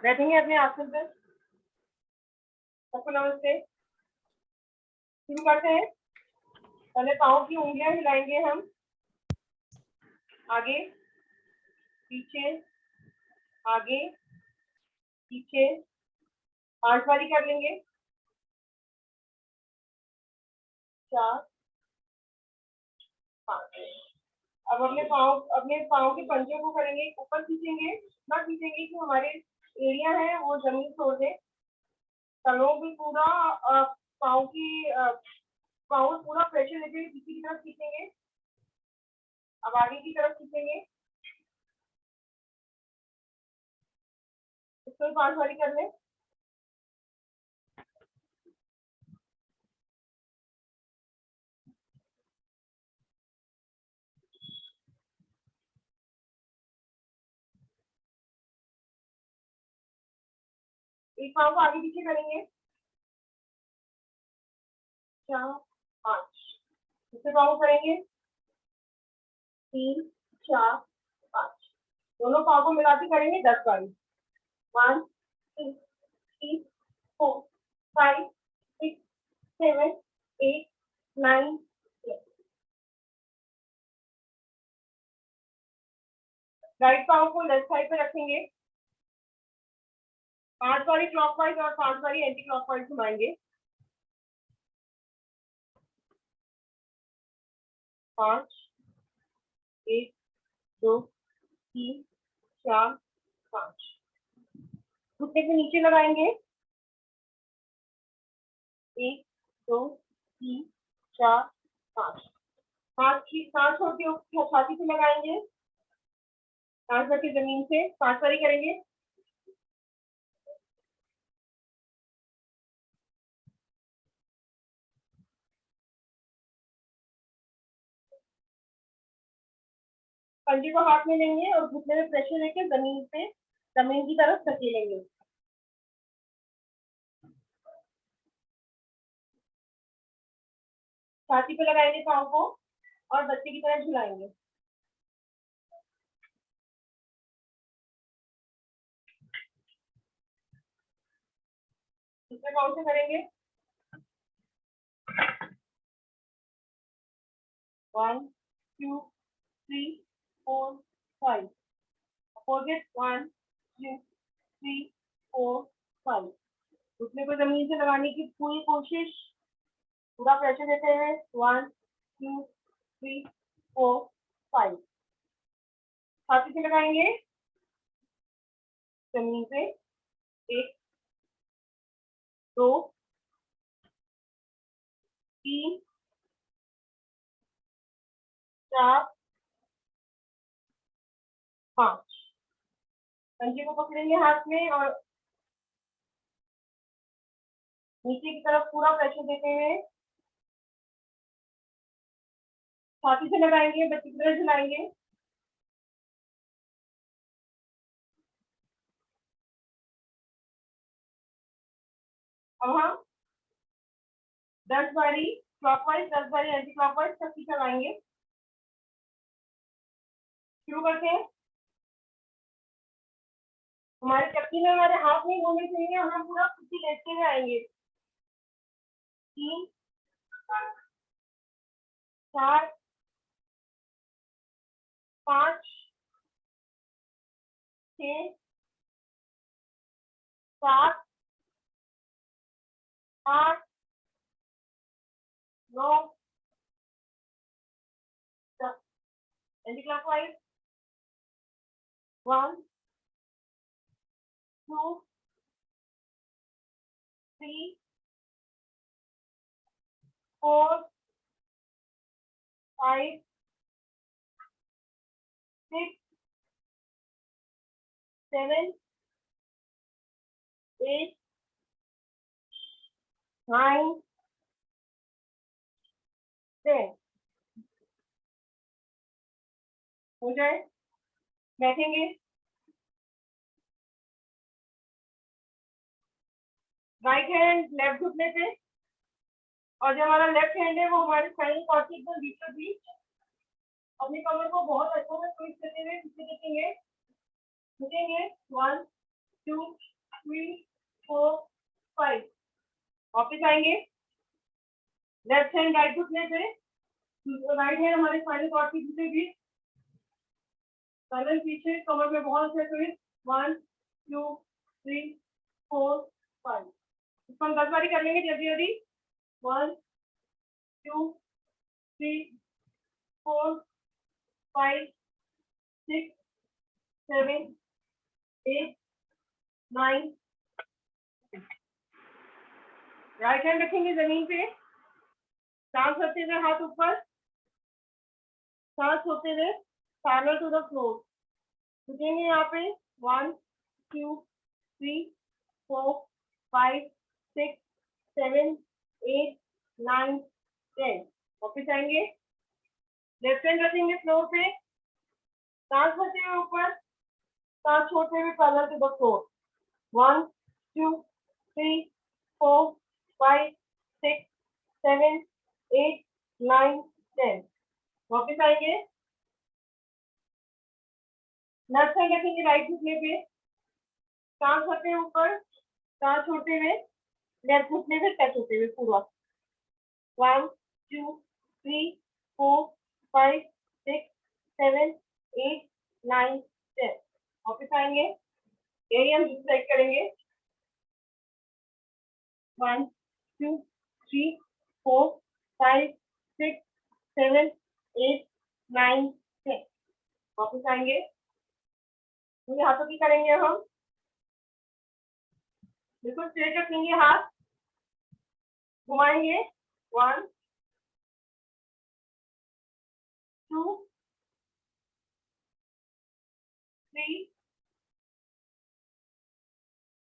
बैठेंगे अपने आसन पर। सबको नमस्ते। शुरू करते हैं। पहले पाँव की उंगलियां हिलाएंगे हम, आगे पीछे आगे पीछे। 5 बारी कर लेंगे। 4 5। अब अपने पाँव के पंजों को करेंगे, ऊपर खींचेंगे, ना खींचेंगे कि हमारे एड़ियां हैं वो जमीन छोड़ दे। तलों भी पूरा पाँव पूरा प्रेशर देते हुए पीछे की तरफ खींचेंगे। अब आगे की तरफ खींचेंगे। इसको 5 बारी कर लें। एक पाँव को आगे पीछे करेंगे। 4 5। दूसरे पाँव करेंगे। 3 4 5। दोनों पाँव को मिलाकर करेंगे 10 बारी। 1 2 3 4 5 6 7 8 9 10। राइट पाँव को लेफ्ट साइड पे रखेंगे। 5 बारी क्लॉकवाइज और 5 बारी एंटी क्लॉकवाइज घुमाएंगे। 5 1 2 3 4 5। घुटने के नीचे लगाएंगे। 1 2 3 4 5। सांस छोड़ते हुए छाती से लगाएंगे। सांस रखी जमीन से 5 बारी करेंगे। पंजे को हाथ में लेंगे और घुटने में प्रेशर लेके जमीन की तरफ धकेलेंगे। छाती पे लगाएंगे पाँव को और बच्चे की तरह झुलाएंगे। दूसरे पाँव से करेंगे। 1 2 3 4 5। अपोजिट 1 2 3 4 5। घुटने को जमीन से लगाने की पूरी कोशिश, पूरा प्रेशर देते हुए। 1 2 3 4 5। छाती से लगाएंगे जमीन पे। 1 2 3 4 5। पंजे को पकड़ेंगे हाथ में और नीचे की तरफ पूरा प्रेशर देते हुए छाती से लगाएंगे, बच्चे की तरह झुलाएंगे। अब हम 10 बारी क्लॉकवाइज 10 बारी एंटी क्लॉकवाइज चक्की चलाएंगे। शुरू करते हैं। हमारे चक्की में हमारे हाथ नहीं घूमने चाहिए और हम पूरा कुर्सी लेटते हुए आएंगे। 3 4 5 6 7 8 9 10। Anti clockwise 1 2 3 4 5 6 7 8 9 10। हो जाए बैठेंगे। राइट हैंड लेफ्ट घुटने पे और जो हमारा लेफ्ट हैंड है वो हमारे स्पाइनल कॉर्ड के एकदम बीचों बीच। अपनी कमर को बहुत अच्छे से ट्विस्ट करते हुए पीछे देखेंगे, झुकेंगे। 1 2 3 4 5। वापस आएंगे, लेफ्ट हैंड राइट घुटने पे, राइट हैंड हमारे स्पाइनल कॉर्ड के पीछे भी, पैरेलल पीछे, कमर में बहुत से ट्विस्ट। 1 2 3 4 5। इसको हम 10 बारी कर लेंगे जल्दी जल्दी। 1 2 3 4 5 6 7 8 9। राइट हैंड रखेंगे जमीन पे, सांस करते हुए हाथ ऊपर, सांस होते हुए पैरेलल टू द फ्लोर, रुकेंगे यहाँ पे। 1 2 3 4 5 6 7 8 9 10। वापिस आएंगे, लेफ्ट हैंड रखेंगे फ्लोर पे, सांस भरते हुए ऊपर, सांस छोड़ते हुए पैरेलल टू द फ्लोर। 1 2 3 4 5 6 7 8 9 10। वापिस आएंगे, लेफ्ट हैंड रखेंगे राइट घुटने पे, सांस भरते हुए ऊपर, सांस छोड़ते हुए लेफ्ट घुटने पे टच होते हुए पूरा। 1 2 3 4 5 6 7 8 9 10। वापिस आएंगे, यही हम दूसरी करेंगे। 1 2 3 4 5 6 7 8 9 10। वापिस आएंगे, ये हाथों की करेंगे हम, बिल्कुल स्ट्रेट रखेंगे हाथ, घुमाएंगे। 1 2 3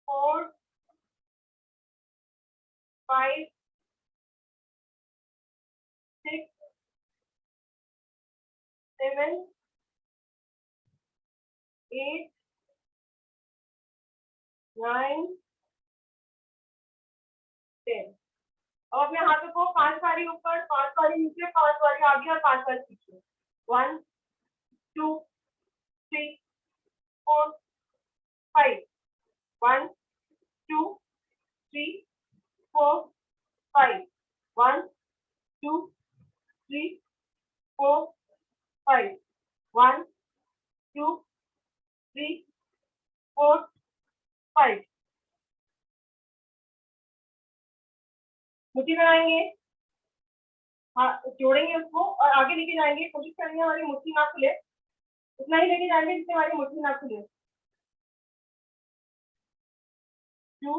4 5 6 7 8 9 10। और अपने हाथों को 5 बारी ऊपर, 5 बारी नीचे, 5 बारी आगे और 5 बारी पीछे। 1 2 3 4 5। 1 2 3 4 5। 1 2 3 4 5। 1 2 3 4 5। मुट्ठी बनाएंगे, हाँ जोड़ेंगे उसको और आगे लेके जाएंगे। कोशिश करेंगे हमारी मुट्ठी ना खुले, उतना ही लेके जाएंगे जिससे हमारी मुट्ठी ना खुले। 2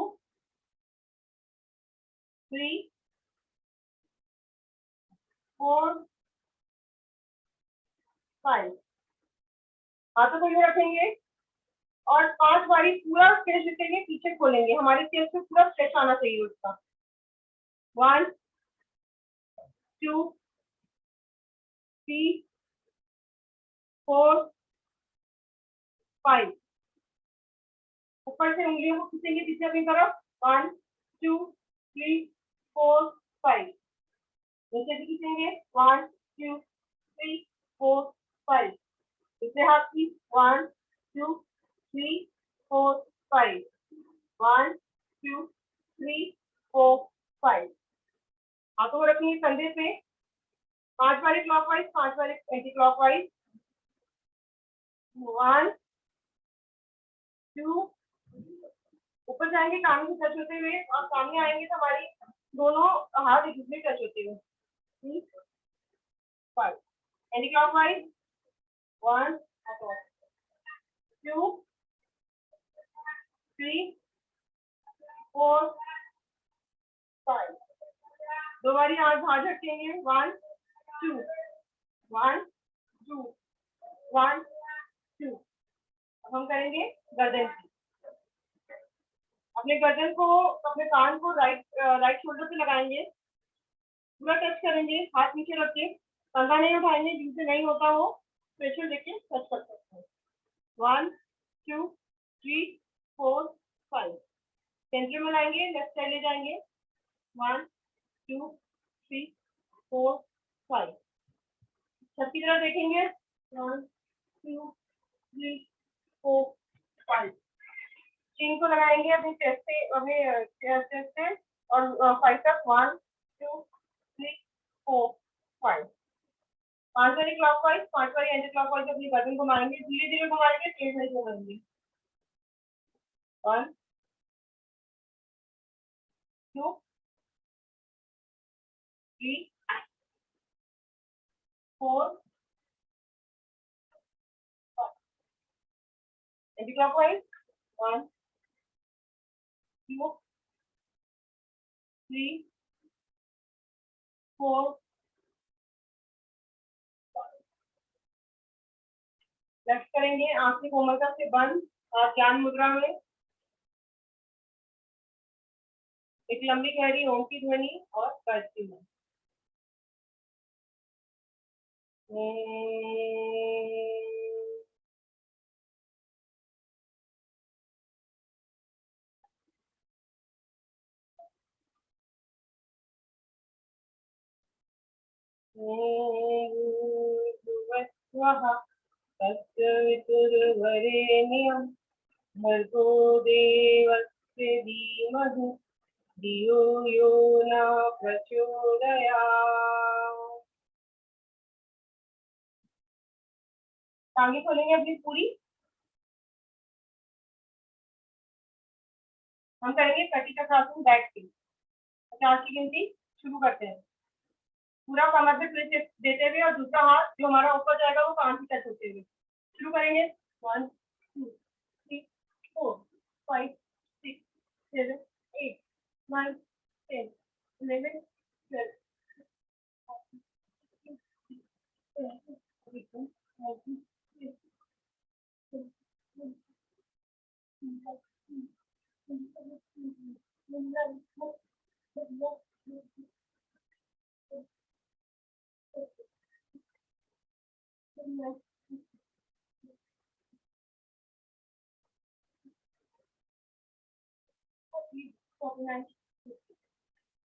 3 4 5। हाथों को ये रखेंगे और 5 बारी पूरा स्ट्रेच रखेंगे, पीछे खोलेंगे, हमारे चेस्ट पे पूरा स्ट्रेच आना चाहिए उसका। 1 2 3 4 5। ऊपर से उंगलियों को खींचेंगे पीछे अपनी तरफ। 1 2 3 4 5। नीचे भी खींचेंगे। 1 2 3 4 5। दूसरे हाथ की 1 2 3 4 5। 1 2 3 4 5। हाथों को रखेंगे कंधे पे, 5 बारी क्लॉकवाइज, 5 बारी एंटी क्लॉकवाइज। 1 2। ऊपर जाएंगे कान से टच होते हुए और सामने आएंगे तो हमारी दोनों हाथ एक दूसरे टच होते हुए। 5 एंटी क्लॉकवाइज। 1 2 3 4 5। दो बारी हाथ बाहर झटकेंगे। 1 2 1 2 1 2। अब हम करेंगे गर्दन की, अपने गर्दन को, अपने कान को राइट शोल्डर पे लगाएंगे, पूरा टच करेंगे, हाथ नीचे रख के, कंधा नहीं उठाएंगे, जिनसे नहीं होता वो प्रेशर लेके टच कर सकते हैं। 1 2 3 4 5। सेंटर में लाएंगे, लेफ्ट साइड ले जाएंगे। 1 2 3 4 5। छत की तरफ देखेंगे। 1 2 3 4 5। को लगाएंगे अपनी चेस्ट से, अपने चेस्ट से, और 5 तक 1 2 3 4 5, 5 बारी क्लॉकवाइज, 5 बारी एंटी क्लॉकवाइज अपनी गर्दन घुमाएंगे, धीरे धीरे घुमाएंगे, तेज नहीं घुमाएंगे। 1 2 3 4 एंटी क्लॉकवाइज, 1 2 3 4 लेफ्ट करेंगे, आंखें कोमलता से बंद, ज्ञान मुद्रा में, एक लंबी गहरी ओम की ध्वनि और गायत्री में। तत्सवितुर्वरेण्यं भर्गो देवस्य धीमहि धियो यो न प्रचोदयात्। टांगे खोलेंगे अपनी पूरी, हम करेंगे कटी चक्रासन बैठ के। 50 की गिनती शुरू करते हैं, पूरा कमर पे ट्विस्ट देते हुए और दूसरा हाथ जो हमारा ऊपर जाएगा वो कान से टच होते हुए शुरू करेंगे। 1 2 3 4 5 6 7 8 9 10 11 12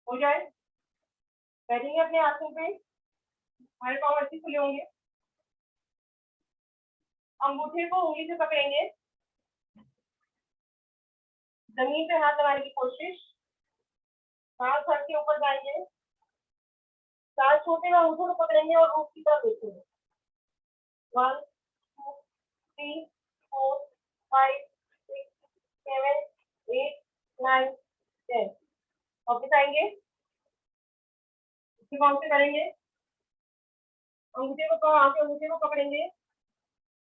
हो जाए, बैठेंगे अपने हाथों पे, हमारे पाँव अच्छे खुले होंगे, अंगूठे को उंगली से पकड़ेंगे, जमीन पे हाथ लगाने की कोशिश, सांस सर के ऊपर जाएंगे, सांस छोटे में अंगूठों को पकड़ेंगे और रूप की तरफ देखेंगे। 1 2 3 4 5 6 7 8 9 10, वापस आएंगे, इसके पाँव से करेंगे, अंगूठे को अंगूठे को पकड़ेंगे,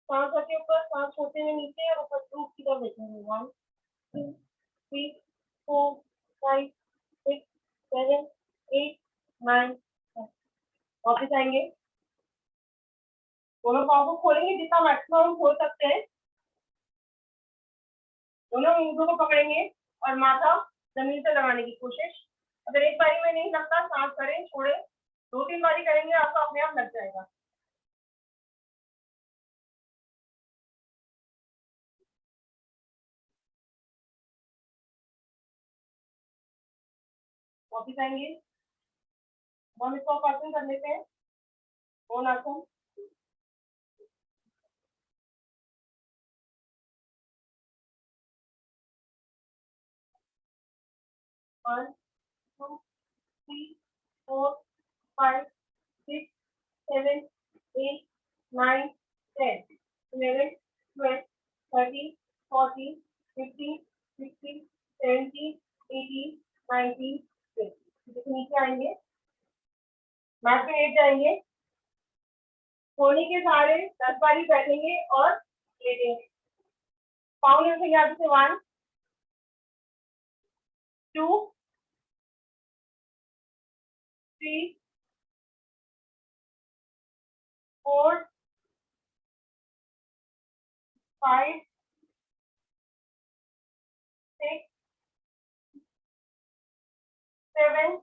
सांस सर के ऊपर, सांस छोटे में नीचे और ऊपर रूप की तरफ देखेंगे। 1 2 3 4 5 6 7 8 9 10, वापस आएंगे, दोनों पाँव को खोलेंगे जितना मैक्सिमम हम खोल सकते हैं, दोनों अंगूठों को पकड़ेंगे और माथा जमीन से लगाने की कोशिश। अगर एक बारी में नहीं लगता सांस करें, छोड़े, 2-3 बारी करेंगे आपका अपने आप लग जाएगा। वापिस आएंगे, हम इसको आसन कर लेते हैं, कौन आसन, वन 2 3 4 5 6 7 8 9 10 11 12 13 14 15 16 17 18 19 20। नीचे आएंगे, मैट पे लेट जाएंगे, कोहनी के सहारे 10 बारी बैठेंगे और लेटेंगे, पाँव रखेंगे आगे से। 1 2 3 4 5 6 7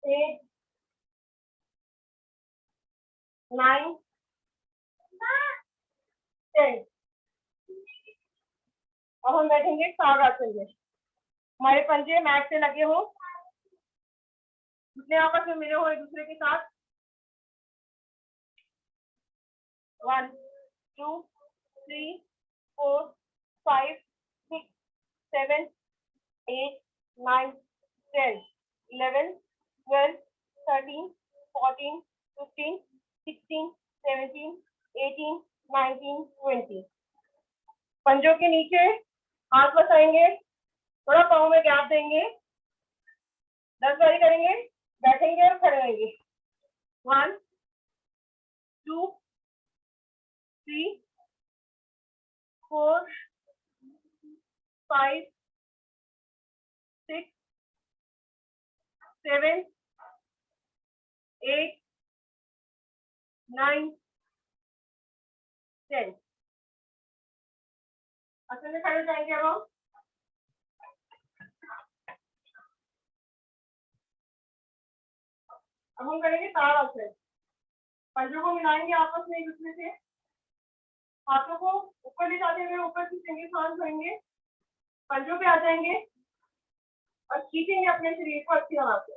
8 9 10। अब हम बैठेंगे साग आसन में, हमारे पंजे मैट से लगे हो, घुटने आपस में मिले हो एक दूसरे के साथ। 1 2 3 4 7 8 9 10 11 12 13 14 15 16 17 18 19 20। पंजों के नीचे हाथ बसाएंगे, थोड़ा पाँव में गैप देंगे, 10 बारी करेंगे, बैठेंगे और खड़े होंगे। 1 2 3 4 5 6 7 8 9 10। असल में खड़े हो जाएंगे अब हम करेंगे ताड़ आसन। पंजों को मिलाएंगे आपस में एक दूसरे से, हाथों को ऊपर ले जाते हुए ऊपर से सिंगल सांस लेंगे, पंजों पे आ जाएंगे और खींचेंगे अपने शरीर को अच्छी तरह से।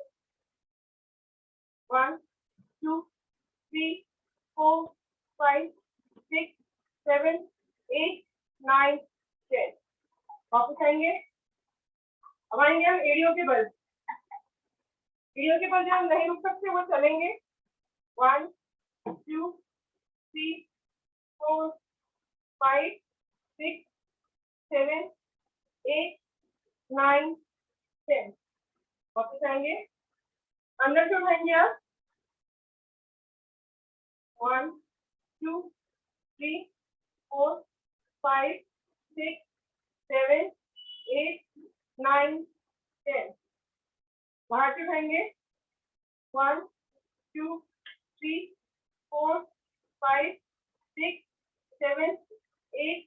1 2 3 4 5 6 7 8 9 10। वापस आएंगे, अब आएंगे हम एड़ियों के बल। एड़ियों के बल जो हम नहीं रुक सकते वो चलेंगे। 1 2 3 4 5 6 7 8 9 10। वापस आएंगे, अंदर से उठाएंगे आप। 1 2 3 4 5 6 7 8 9 10। बाहर से उठाएंगे। 1 2 3 4 5 6 7 8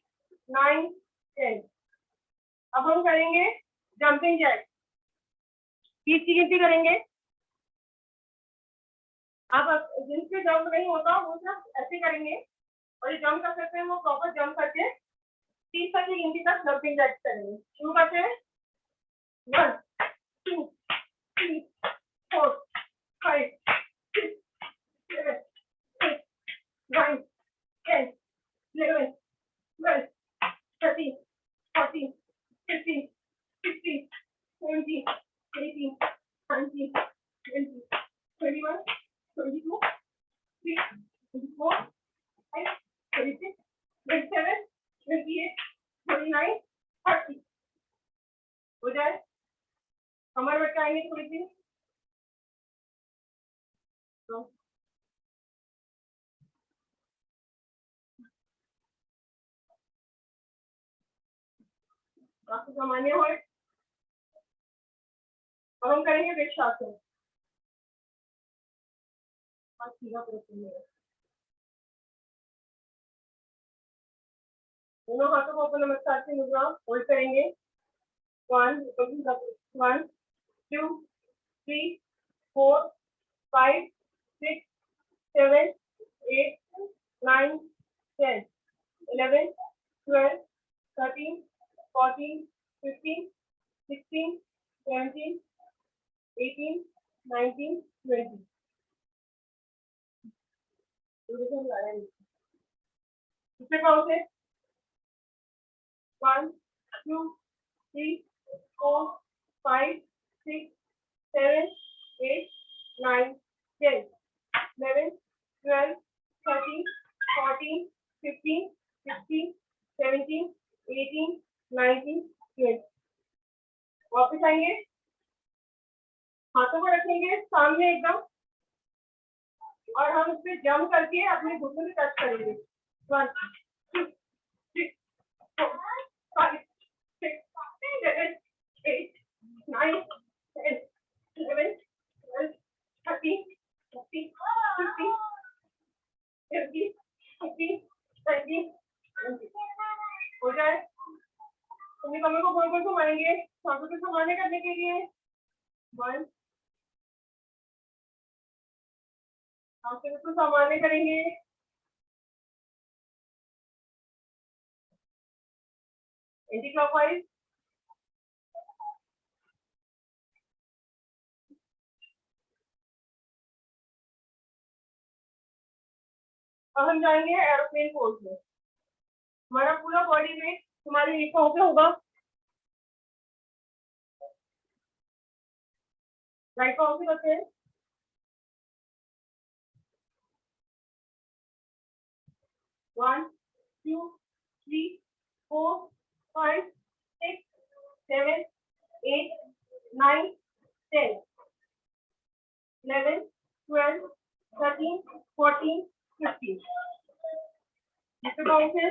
9 10। अब हम करेंगे जंपिंग जैक। 30 की गिनती करेंगे। आप जिनसे जंप नहीं होता वो सिर्फ ऐसे करेंगे, और ये जंप कर सकते हैं वो प्रॉपर जंप करके 30 तक की गिनती तक जंपिंग जैक करेंगे। शुरू करते हैं। 1 2 3 4 5 6 7 8 9 10 11 12 13 14 15 16 17 18 19 20 21 22 24 25 26 27 28 29 30। हो जाए, कमर बैठाएंगे थोड़ी सी। तो काफी सामान्य हो। अब हम करेंगे वृक्षासन। दोनों हाथों को अपन नमस्कार की मुद्रा होल्ड करेंगे। 1 2 3 4 5 6 7 8 9 10 11 12 13 14 15 16 17 18 19 20। दूसरे पाँव से 1 2 3 4 5 6 7 8 9 10 11 12 13 14 15 16 17 18 19 20। वापस आएंगे, हाथों को रखेंगे सामने एकदम, और हम उस पर जंप करके अपने घुटनों से टच करेंगे। 1 2 3 4 5 6 7 8 9 10 11 12 13 14 15 16 17 18 19। हो जाए, अपनी कमर को गोल गोल घुमाएंगे सांसों को सामान्य करने के लिए। 1 सांसों को सामान्य करेंगे। Anti clockwise. अब हम जाएंगे एरोप्लेन पोज में। हमारा पूरा बॉडी वेट हमारे नीचे होगा। राइट पाँव से करते हैं। 1 2 3 4 5 6 7 8 9 10 11 12 13 14 15 दूसरे पाँव से।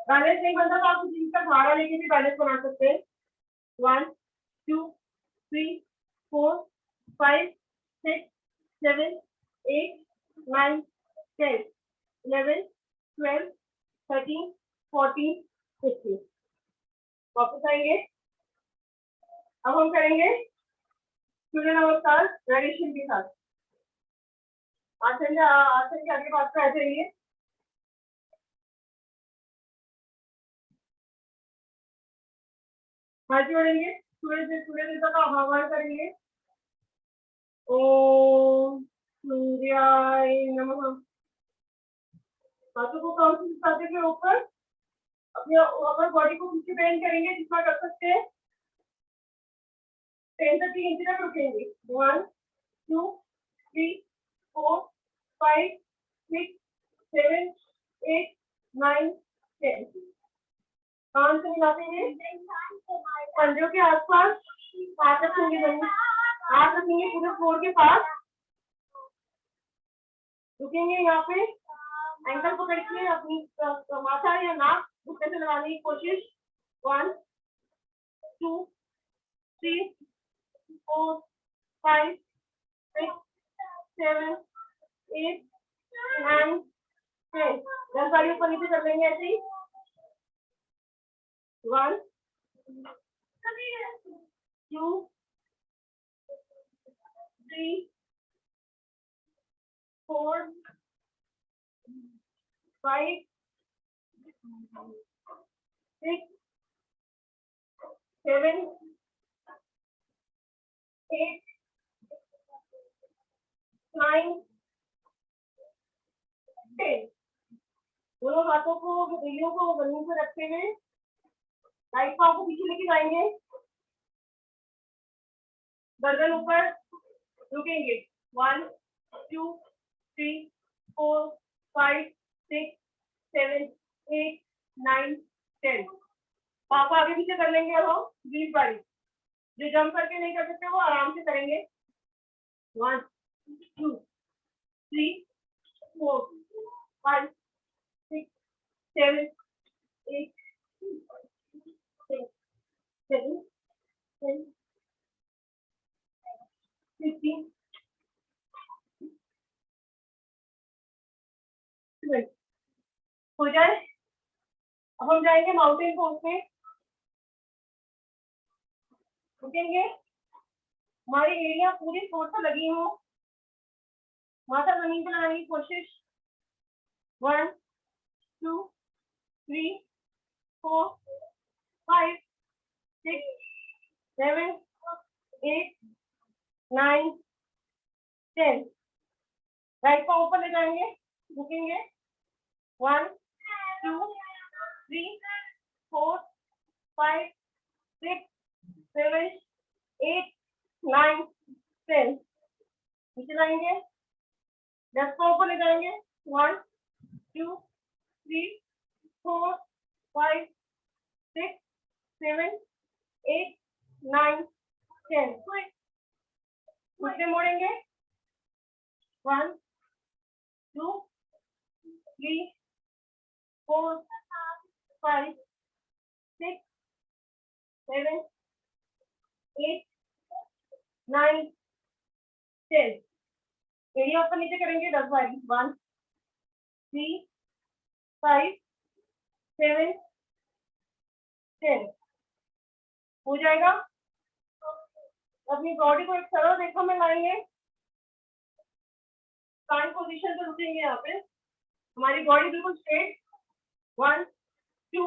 बैलेंस नहीं बनता तो आप किसी चीज का सहारा लेके भी बैलेंस बना सकते हैं। 1 2 3 4 5 6 7 8 9 10 11 12 13 14 15 वापस आएंगे। अब हम करेंगे सूर्य नमस्कार वेरिएशन के साथ। आसन के आगे पास पे आ जाइए। हाथ जोड़ेंगे, सूर्य देवता का आह्वान करेंगे। ओम सूर्याय नमः। हाथों को काउंसिल छाती के ऊपर अपने अपर बॉडी को पीछे बेंड करेंगे जितना कर सकते हैं। 10 तक इंच तक रुकेंगे। 1 2 3 4 5 6 7 8 9 10 कान से मिलाते हैं पंजों के आसपास। हाथ रखेंगे जमीन, हाथ रखेंगे पूरे फ्लोर के पास। रुकेंगे यहाँ पे, एंकल पकड़ के अपनी माथा या नाक घुटने से लगाने की कोशिश। 1 2 3 4 5 6 7 8 9 10 10 बारी ऊपर नीचे कर लेंगे ऐसे ही। 1 2 3 4 5 6 7 8 9 10 दोनों हाथों को हथेलियों को जमीन पर रखते हुए राइट पाँव को पीछे लेके जाएंगे। गर्दन ऊपर, रुकेंगे। 1 2 3 4 5 6 7 8 9 10 पाँव आगे पीछे कर लेंगे। अब हम 20 बारी। जो जंप करके नहीं कर सकते वो आराम से करेंगे। 1 2 3 4 5 6 7 8 7 10 15 हो जाए। अब हम जाएंगे माउंटेन पोज में। रुकेंगे, हमारी एरिया पूरी फ्लोर पर लगी हो, माथा जमीन पर लगाने की कोशिश। 1 2 3 4 5 6 7 8 9 10 राइट पाँव ऊपर ले जाएंगे। रुकेंगे। 1 2 3 4 5 6 7 8 9 10 नीचे लाएंगे। लेफ्ट पाँव ऊपर ले जाएंगे। 1 2 3 4 5 6 7 8 9 10 घुटने मोड़ेंगे। 1 2 3 4 5 6 7 8 9 10 एरिया ऊपर नीचे करेंगे 10 बारी। 1 3 5 7 10 हो जाएगा। अपनी बॉडी को एक सरल रेखा में लाएंगे। स्टैंड पोजीशन पे रुकेंगे। यहाँ पे हमारी बॉडी बिल्कुल स्ट्रेट। 1 2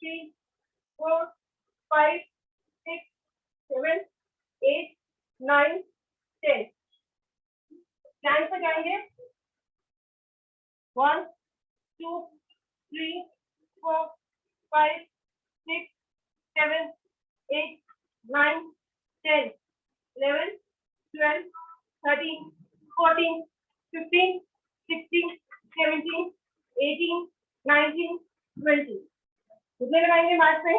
3 4 5 6 7 8 9 10 स्टैंड पे जाएंगे। 1 2 3 4 5 6 7 8 9 10, 11, 12, 13, 14, 15, 16, 17, 18, 19, 20. कितने लगाएंगे मैथ पे?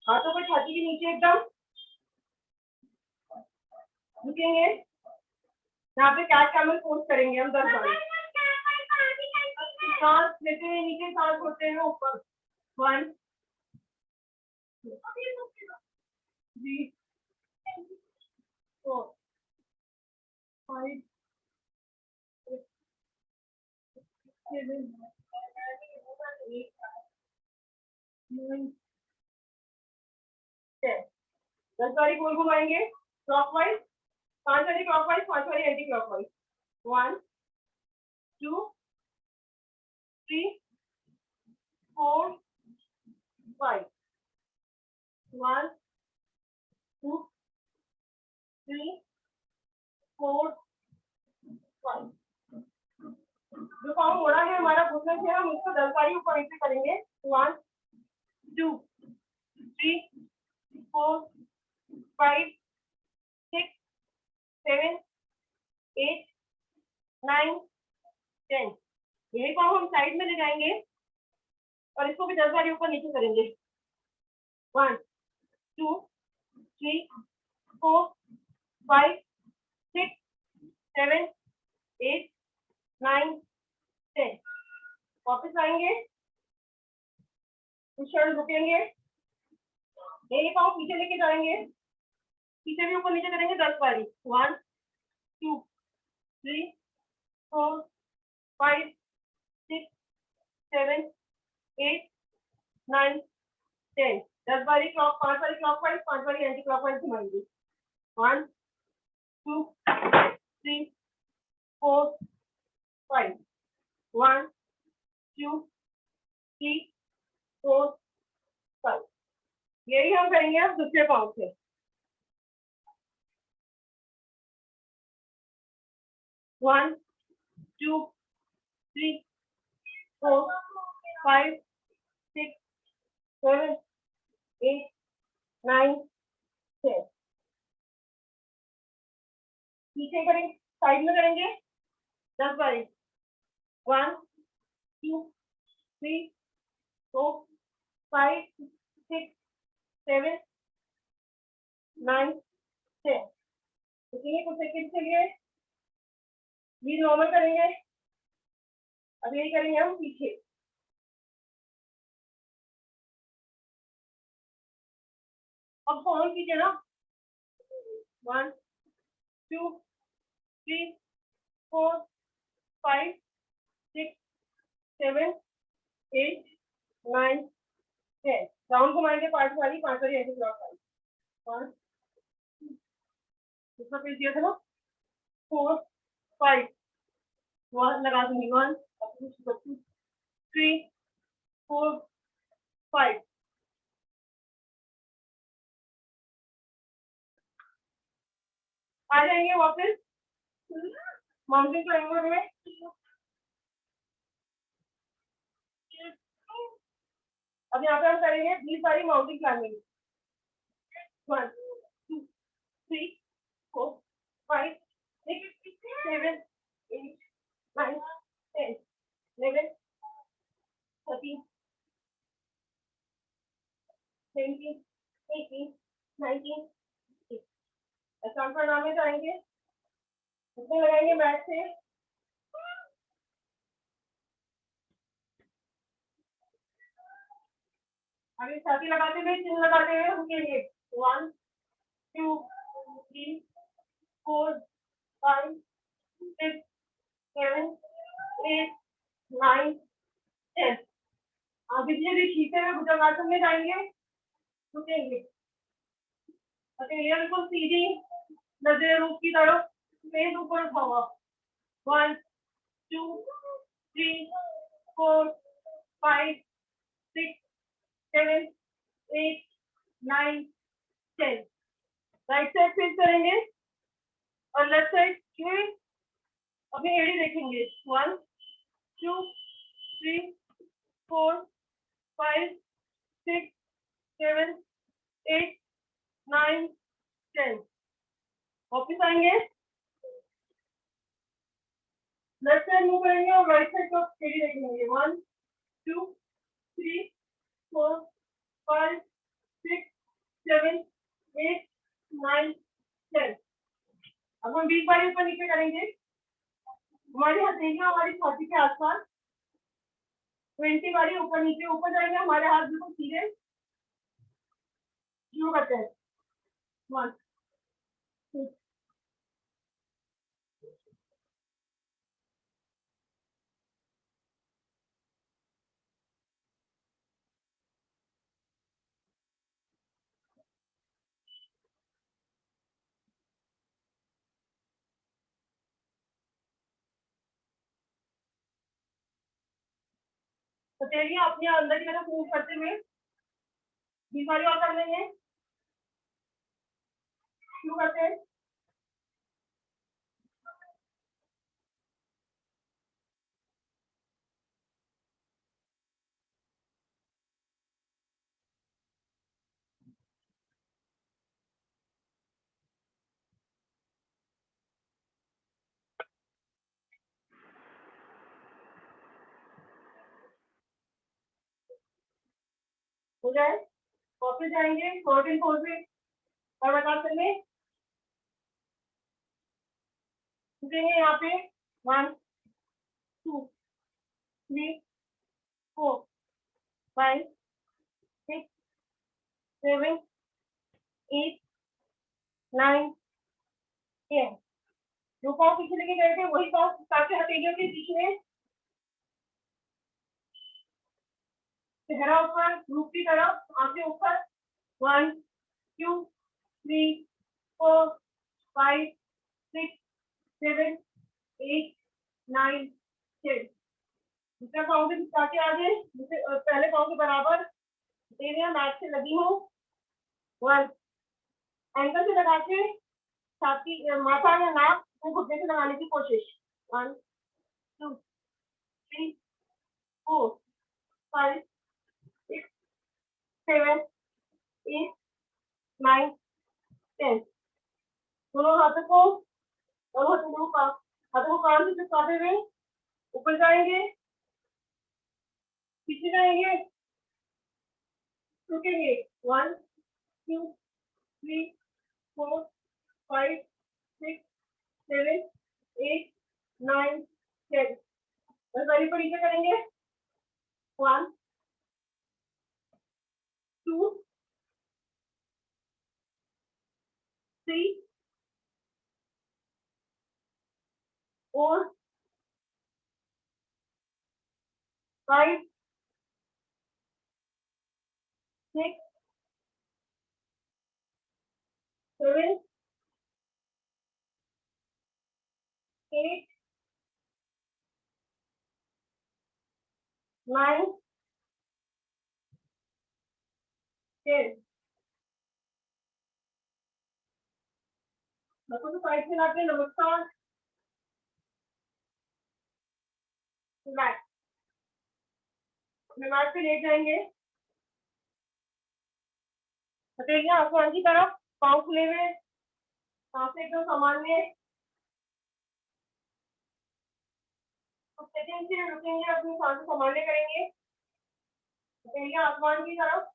हाथों को छाती के नीचे एकदम झुकेंगे। यहाँ पे कैट कैमल पोज करेंगे हम 10 बार। सांस लेते हुए नीचे, सांस छोड़ते हुए ऊपर। 1, 3, 4, 5, 6, 7, 8, 9, 10. 10 बारी गोल घुमाएंगे क्लॉकवाइज, 5 बारी क्लॉकवाइज, 5 बारी एंटी क्लॉकवाइज। 1, 2, 3, 4, 5. 1, 2, 3, 4, 5. जो पाँव मोड़ा है हमारा घुटने से, हम उसको 10 बारी ऊपर नीचे करेंगे। 1, 2, 3, 4, 5, 6, 7, 8, 9, 10. यही पाँव हम साइड में ले जाएंगे और इसको भी 10 बारी ऊपर नीचे करेंगे। 1, 2, 3, 4, 5, 6, 7, 8, 9, 10. वापस आएंगे, क्षण रुकेंगे, यही पाँव पीछे लेके जाएंगे, पीछे भी ऊपर नीचे करेंगे 10 बारी। 1, 2, 3, 4, 5, 6, 7, 8, 9, 10. 10 बारी क्लॉक, 5 बारी क्लॉकवाइज, 5 बारी एंटी क्लॉकवाइज घुमाएंगे। 1, 2, 3, 4, 5. 1, 2, 3, 4, 5. यही हम करेंगे अब दूसरे पाँव से। 1, 2, 3, 4, 5, 6, 7, 8, 9, 10. पीछे करेंगे, साइड में करेंगे 10 बारी। 1, 2, 3, 4, 5, 6, 7, 9, 10. रुकिए कुछ सेकंड के लिए, ये नॉर्मल करेंगे। अब यही करेंगे हम पीछे। अब कौन पीछे ना, 1, 2, 3, 4, 5, 6, 7, 8, 9, 10. राउंड घुमाएंगे 5 बारी, 5 बारी ऐसे ब्लॉक करेंगे। 1, दूसरा पेज दिया था ना, 4, 5, 1 लगा दूंगी। 1, 2, 3, 4, 5. आ जाएंगे वापस माउंटेन क्लाइंबर में। अब यहाँ पे हम करेंगे 20 बारी माउंटेन क्लाइंबिंग। 1, 2, 3, 4, 5, 6, 7, 8, 9, 10, 11, 13, 17, 18, 19. नाम में जाएंगे, उसमें लगाएंगे मैथ से। अभी छाती लगाते हुए, चिन्ह लगाते हुए रुकेंगे। 1, 2, 3, 4, 5, 6, 7, 8, 9, 10. पीछे भी खींचे हुए भुजंगासन में जाएंगे, रुकेंगे। बिल्कुल सीधी नजर रूप की तरफ, फेस ऊपर उठा हुआ। 1, 2, 3, 4, 5, 6, 7, 8, 9, 10. राइट साइड फेस करेंगे और लेफ्ट साइड के अपनी एड़ी देखेंगे। 1, 2, 3, 4, 5, 6, 7, 8, राइट साइड को टेढ़ी रखेंगे 1 2 3 4 5 6 7 8 9 10। अब हम 20 बार ऊपर नीचे करेंगे। हमारी हथेलियां हमारी छाती के आसपास 20 बारी ऊपर नीचे ऊपर जाएंगे। हमारे हाथ बिल्कुल सीधे शुरू करते हैं 1 2 हथेलियां अपने अंदर की तरफ मूव करते हुए 20 बारी और कर लेंगे। शुरू करते हैं हो जाए वापस जाएंगे फोर्टीन फोर पे और बता सकते रुकेंगे यहाँ पे 1 2 3 4 5 6 7 8 9 10। जो पाँव पीछे लेके गए थे वही पाँव ताकि हथेलियों के बीच में चेहरा ऊपर रूप की तरफ आंखें ऊपर 1 2 3 4 5 6 7 8 9 10। दूसरा पाँव से चिपका के आगे पहले पाँव के बराबर तेरे मैट से लगी हो 1 एंकल से लगा के छाती माथा या नाक को घुटने से लगाने की कोशिश 1 2 3 4 5 6 7 8 9 10। दोनों हाथों को और हाथों को कान से चिपकाते हुए ऊपर जाएंगे पीछे जाएंगे रुकेंगे 1 2 3 4 5 6 7 8 9 10। बस वही पर नीचे करेंगे 1 2 3 4 5 6 7 8 9 10। हाथों को साइड से लाके नमस्कार बैक अपने मैट पे लेट जाएंगे। हथेलियां आसमान की तरफ पाँव खुले हुए सांसें एकदम सामान्य कुछ सेकंड से रुकेंगे अपनी सांसें सामान्य करेंगे। हथेलियां आसमान की तरफ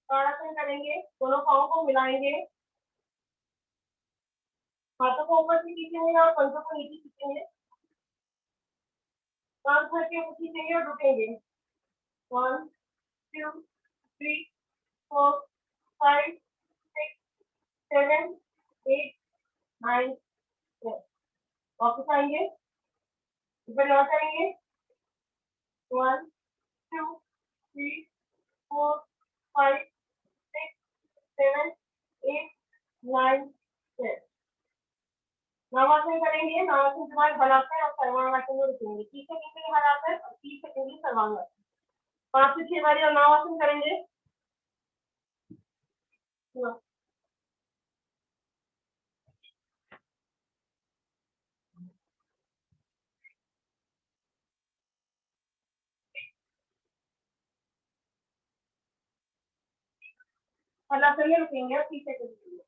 ताड़ासन करेंगे। दोनों पाँव को मिलाएंगे हाथों को ऊपर से खींचेंगे और कंधों को नीचे खींचेंगे। कान भर के खींचेंगे और रुकेंगे 1 2 3 4 5 6 7 8 9 10। वापस आएंगे ऊपर और करेंगे 1 2 3 4 5 6 7 8 9 10। नवासन करेंगे। नवासन के बाद हलाकर और सर्वांगासन में रुकेंगे 30 सेकंड के लिए हलाकर और 30 सेकंड के लिए सर्वांगासन। 5 से 6 बारी नवासन करेंगे। हलासन में रुकेंगे 30 सेकंड के लिए।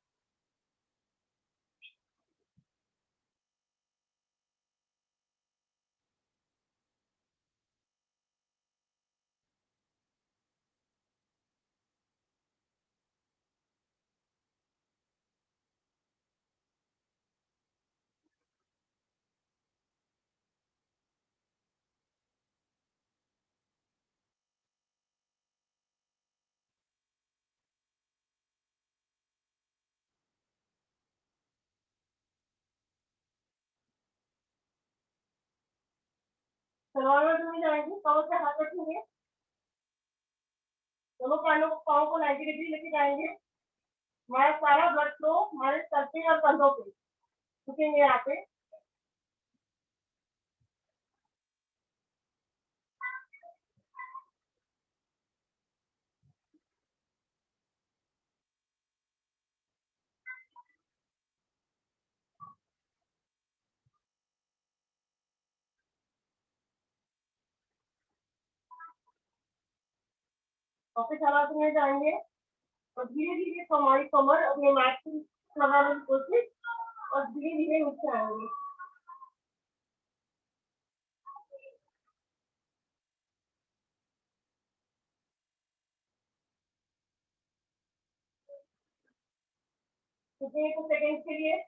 सलवार में नहीं जाएंगे, पाँव से हाथ रखेंगे, दोनों पाँव को 90 डिग्री लेके जाएंगे। हमारा सारा ब्लड फ्लो हमारे सर पे और कंधों पे रुकेंगे यहाँ पे। वापस हलासन में जाएंगे और धीरे धीरे हमारी कमर अपने मैट से लगाने की कोशिश और धीरे धीरे नीचे आएंगे। कितने कुछ सेकंड के लिए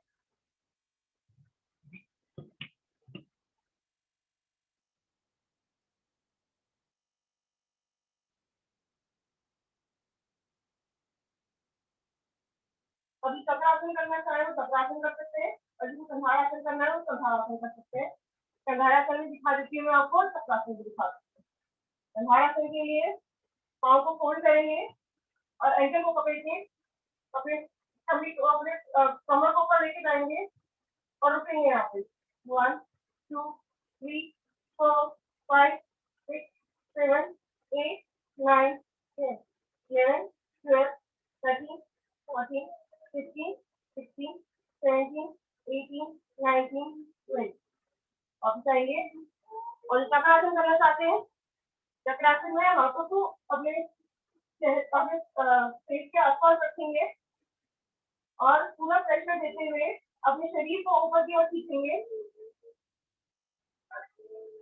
अभी चक्रासन करना चाहे तो चक्रासन कर सकते हैं, और जिसको संधारासन करना है वो संधारासन कर सकते हैं। संधारासन में दिखा देती हूँ मैं आपको, चक्रासन भी दिखा देती हूँ। संधारासन के लिए पाँव को फोल्ड करेंगे और एंकल को पकड़ के अपने कमर को ऊपर लेके जाएंगे और रुकेंगे यहाँ पे। 1 2 3 4 5 6 7 8 9 10 11 12 13 14 15 16 17 18 19 20। अब चाहिए और चक्रासन करना चाहते हैं। चक्रासन में हाथों को अपने पेट के आसपास रखेंगे और पूरा प्रेशर देते हुए अपने शरीर को ऊपर की ओर खींचेंगे।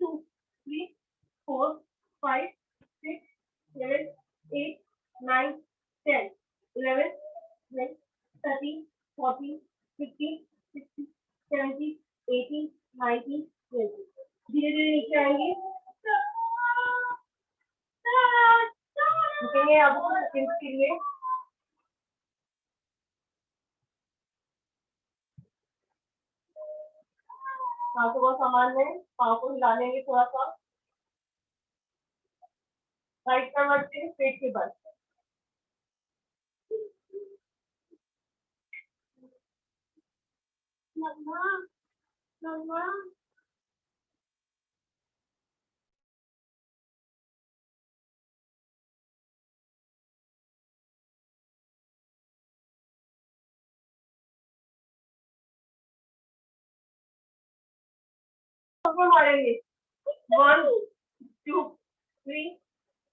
2 3 4 5 6 7 8 9 10 11 12 13 14 15 16 17 18 19 20। धीरे धीरे नीचे आएंगे, रुकेंगे अब कुछ सेकंड के लिए। पाँव को बहुत सामान्य है, पाँव को हिला लेंगे थोड़ा सा राइट करवट से पेट के बल। मारेंगे 1 2 3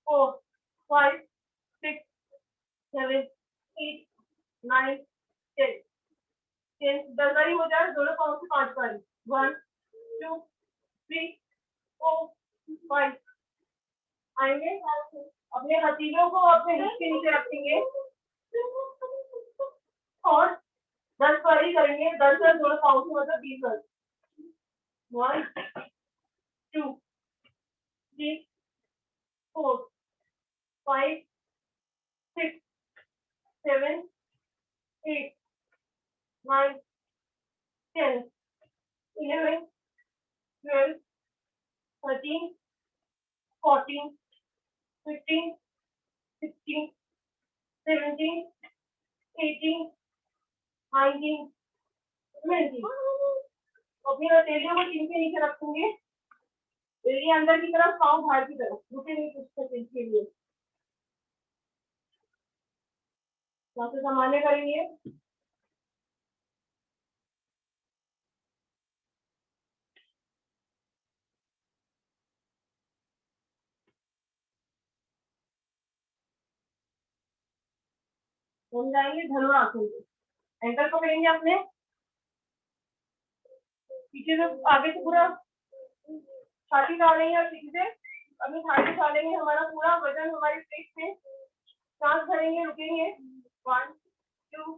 4 5 6 7 8 9 10। 10 बारी हो जाए दोनों पाँव से 5 बारी। 1 2 3 4 5 आएंगे, अपने हथेलियों को अपने हिप के नीचे रखेंगे और 10 बारी करेंगे। 10 बार दोनों पाँव से, मतलब 20 बार। 1 2 3 4 5 6 7 8 9 10 11 12 13 14 15 16 17 18 19 20। अपनी हथेलियों को चिन के नीचे रखेंगे, एरिया अंदर की तरफ, पाँव बाहर की तरफ। रुकेंगे कुछ सेकंड के लिए, सांसें सामान्य करेंगे। हम जाएंगे धनुरासन पे। एंकल पकड़ेंगे अपने, पीछे से आगे से पूरा छाती डालेंगे और पीछे से अपनी छाती डालेंगे, हमारा पूरा वजन हमारी पेट पे। सांस भरेंगे, रुकेंगे। 1 2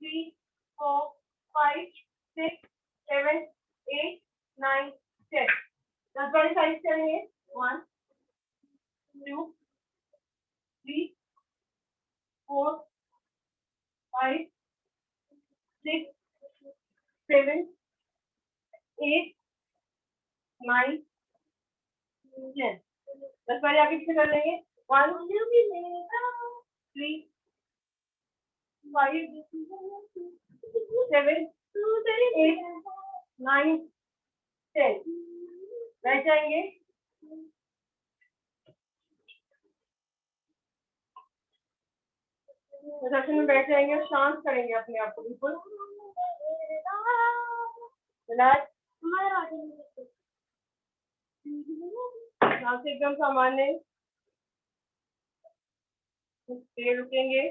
3 4 5 6 7 8 9 10। 10 बार साइज करेंगे। 1 2 3 4 5 6 7 8 9 10। 10 बार आगे पीछे कर लेंगे। 1 3 5 7 8 9 10। बैठ जाएंगे। आसन में बैठ जाएंगे और शांत करेंगे अपने आप को बिल्कुल। सांस एकदम सामान्य, रुकेंगे।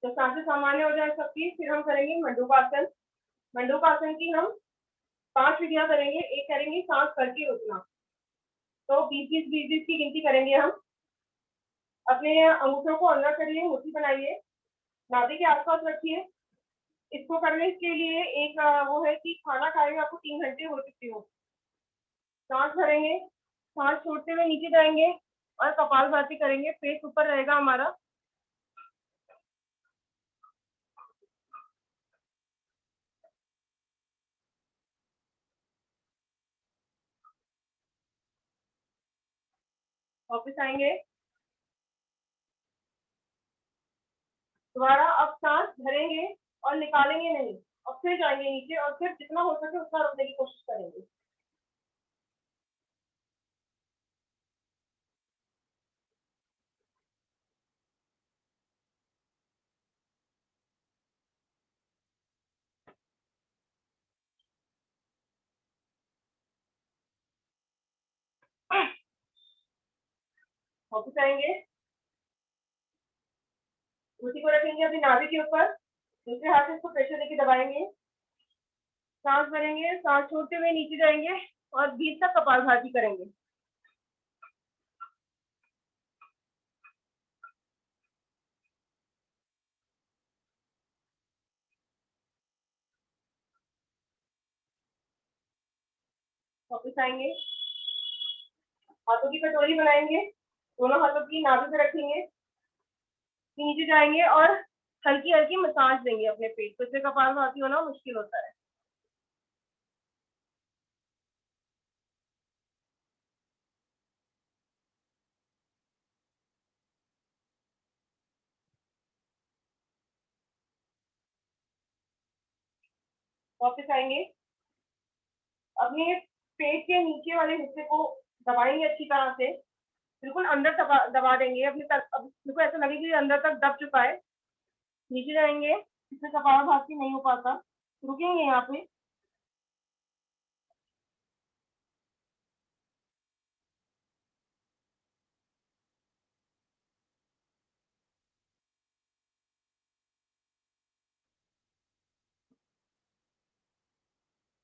तो सांसें सामान्य हो जाए सबकी, फिर हम करेंगे मंडूकासन। मंडूकासन की हम 5 विधियां करेंगे। एक करेंगे सांस करके रुकना, तो 20-20 की गिनती करेंगे हम। अपने अंगूठों को अंदर करिए, मुट्ठी बनाइए, नाभि के आसपास रखिए। इसको करने के लिए एक वो है कि खाना खाए हुए आपको 3 घंटे हो चुके हो। सांस भरेंगे, सांस छोड़ते हुए नीचे जाएंगे और कपालभाति करेंगे। पेट ऊपर रहेगा हमारा। वापस आएंगे, दोबारा अब सांस भरेंगे और निकालेंगे नहीं, और फिर जाएंगे नीचे और फिर जितना हो सके उतना रुकने की कोशिश करेंगे। वापस आएंगे, उसी को रखेंगे अपनी नाभि के ऊपर, दूसरे हाथ से इसको प्रेशर देके दबाएंगे। सांस भरेंगे, सांस छोड़ते हुए नीचे जाएंगे और 20 तक कपालभाति करेंगे। वापस आएंगे, हाथों की कटोरी बनाएंगे, दोनों हाथों की नाभि पे रखेंगे, नीचे जाएंगे और हल्की हल्की मसाज देंगे अपने पेट को। इससे कपालभाति होना मुश्किल होता है। वापस आएंगे, अपने पेट के नीचे वाले हिस्से को दबाएंगे अच्छी तरह से, बिल्कुल अंदर दबा देंगे अपनी तरफ। अब बिल्कुल ऐसा लगे कि अंदर तक दब चुका है। नीचे जाएंगे, इससे कपालभाति नहीं हो पाता। रुकेंगे यहाँ पे,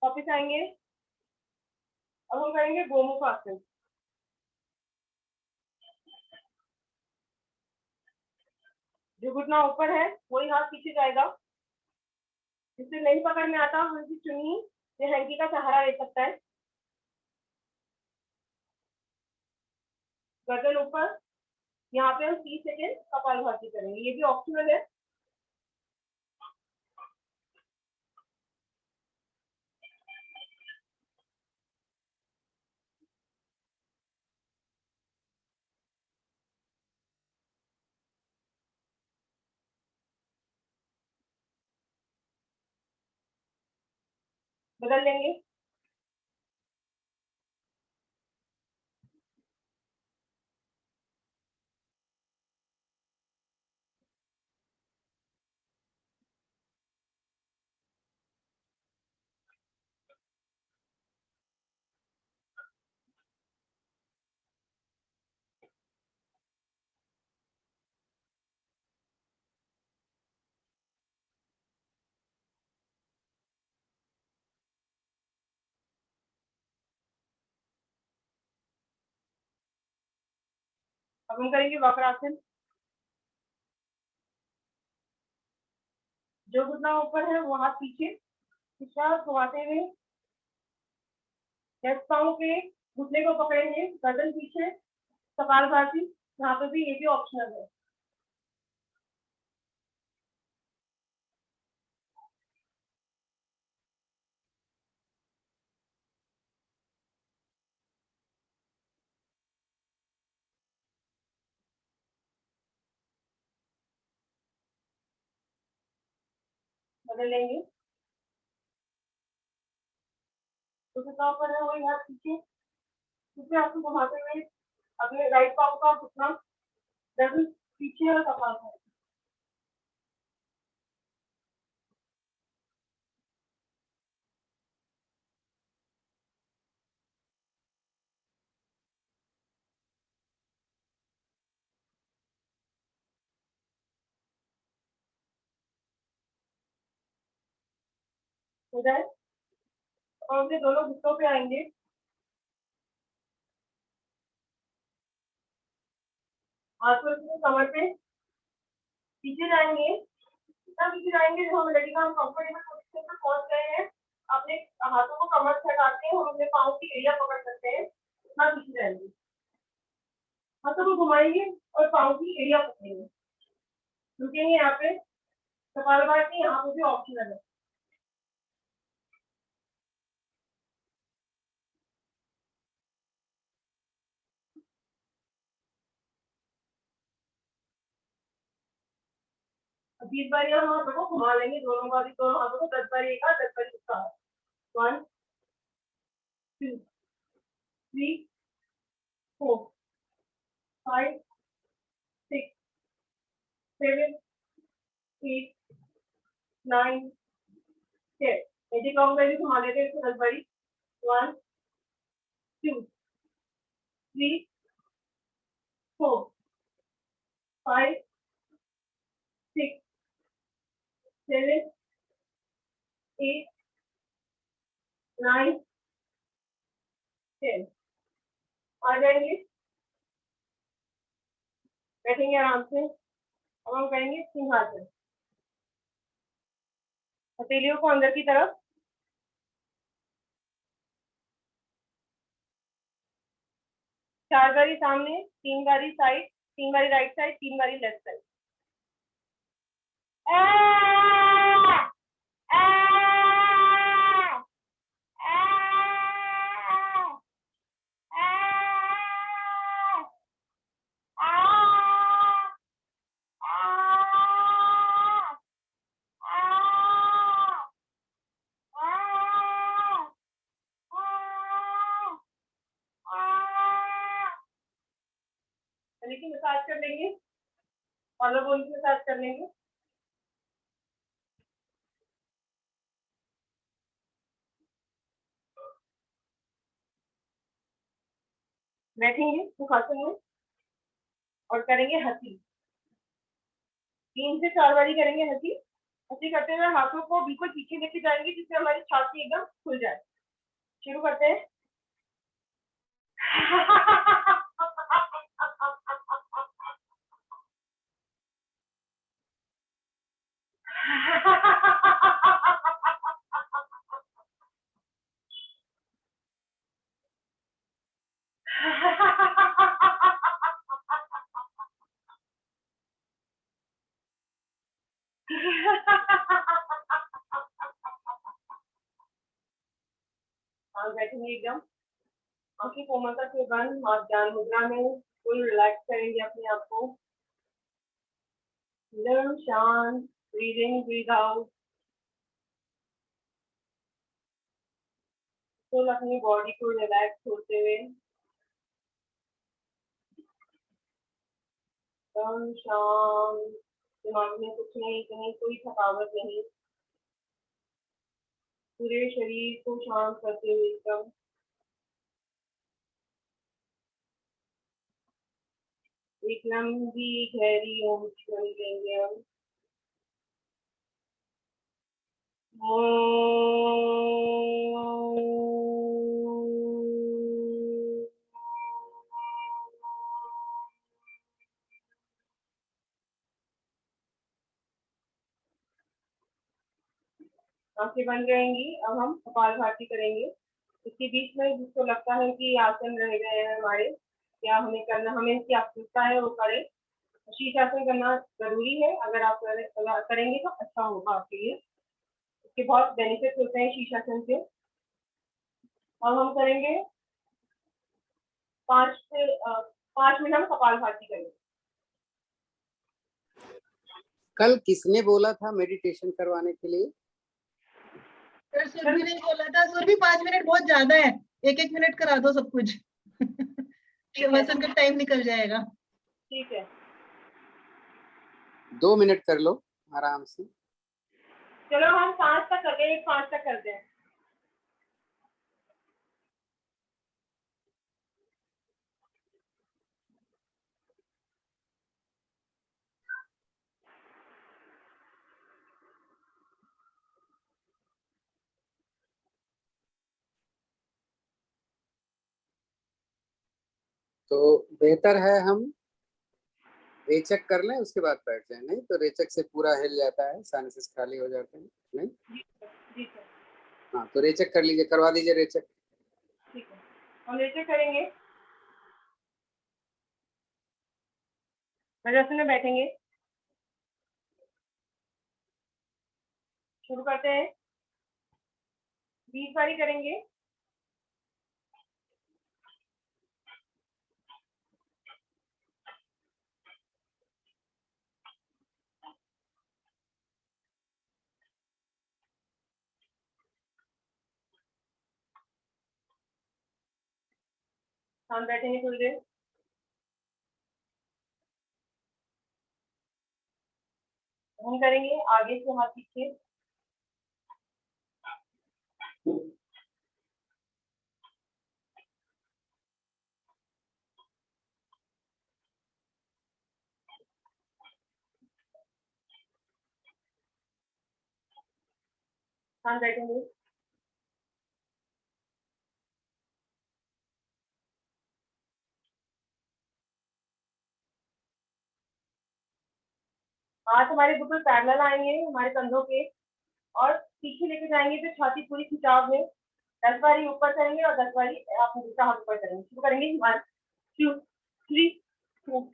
वापस आएंगे। अब हम करेंगे गोमुख आसन। जो घुटना ऊपर है वही हाथ पीछे जाएगा। जिससे नहीं पकड़ में आता उनकी चुन्नी या हैंकी का सहारा ले सकता है। गर्दन ऊपर, यहाँ पे हम 30 सेकेंड कपालभाति करेंगे, ये भी ऑप्शनल है। बदल लेंगे। अब हम करेंगे वक्रासन। जो घुटना ऊपर है वो हाथ पीछे, पिछला घुमाते हुए लेफ्ट पाँव के घुटने को पकड़ेंगे, गर्दन पीछे, कपालभाति। यहाँ पे भी ये भी ऑप्शनल है। बदल लेंगे। तो कितना ऊपर है वही हाथ पीछे, दूसरे हाथ को घुमाते हुए अपने राइट पाँव का घुटना गर्दन पीछे और कपालभाति। हो जाए और अपने दोनों घुटनों पे आएंगे, हाथ को कमर पे पीछे जाएंगे। इतना पीछे जाएंगे जो हम लड़की का हम कंफर्टेबल पोजीशन पर पहुंच गए हैं। अपने हाथों को कमर से हटाते हैं, हम अपने पाँव की एड़ियां पकड़ सकते हैं। इतना पीछे जाएंगे, हाथों को घुमाएंगे और पाँव की एड़ियां पकड़ेंगे, रुकेंगे यहाँ पे। कपालभाति यहाँ पे भी ऑप्शनल है। अब 20 बार हम हाथों को घुमा लेंगे, दोनों बार दोनों हाथों को 10 बार एक हाथ 10 बार उसका हाथ। 1 2 3 4 5 6 7 8 9 10। यदि काउंट करके घुमा लेते हैं इसको 10 बारी। 1 2 3 4 5 6 7 8 9 10। आ जाएंगे, बैठेंगे आराम से। अब हम करेंगे सिंहासन। हथेलियों को अंदर की तरफ, 4 बारी सामने, 3 बारी साइड, 3 बारी राइट साइड, 3 बारी लेफ्ट साइड। लेकिन मसाज कर लेंगे, कॉलर बोन की मसाज कर लेंगे। बैठेंगे सुखासन में और करेंगे हंसी। 3 से 4 बारी करेंगे हंसी। हंसी करते हुए हाथों को बिल्कुल पीछे लेके जाएंगे जिससे हमारी छाती एकदम खुल जाए। शुरू करते हैं। बैठेंगे एकदम, आंखें कोमलता से बंद, हाथ ज्ञान मुद्रा में, फुल रिलैक्स करेंगे अपने आप को। एकदम शांत, breathe in breathe out. Full अपनी बॉडी को रिलैक्स होते हुए एकदम शांत, दिमाग में कुछ नहीं, कहीं कोई थकावट नहीं, पूरे शरीर को शांत करते हुए एकदम। एक लंबी गहरी ओम ध्वनि लेंगे हम। आंखें बंद रहेंगी। अब हम कपालभाति करेंगे। इसके बीच में जिसको लगता है कि आसन रह गए हैं हमारे, या हमें करना, हमें इसकी आवश्यकता है, वो करे। शीर्षासन करना जरूरी है, अगर आप करेंगे तो अच्छा होगा आपके लिए। इसके बहुत बेनिफिट होते हैं शीर्षासन से। अब हम करेंगे 5 मिनट हम कपालभाति करेंगे। कल किसने बोला था मेडिटेशन करवाने के लिए? सर सुरभि ने बोला था। सुरभि 5 मिनट बहुत ज्यादा है, 1-1 मिनट करा दो सब कुछ। शवासन का टाइम निकल जाएगा। ठीक है, 2 मिनट कर लो आराम से। चलो हम 5 तक करते हैं, 5 तक करते हैं। तो बेहतर है हम रेचक कर लें, उसके बाद बैठ जाए। नहीं तो रेचक से पूरा हिल जाता है, साइनसेस खाली हो जाते हैं। नहीं, जी सर। हाँ तो रेचक कर लीजिए, करवा दीजिए रेचक। ठीक है, हम रेचक करेंगे। वज्रासन में बैठेंगे। शुरू करते हैं। 20 बारी करेंगे। हम बैठेंगे थोड़ी देर। हम करेंगे आगे से हाथ पीछे। हम बैठेंगे। हाथ हमारे बिल्कुल पैरेलल आएंगे हमारे कंधों के, और पीछे लेके जाएंगे तो छाती पूरी खिंचाव में। 10 बारी ऊपर करेंगे और 10 बारी आप दूसरा हाथ ऊपर करेंगे। शुरू करेंगे। 1 2 3 4।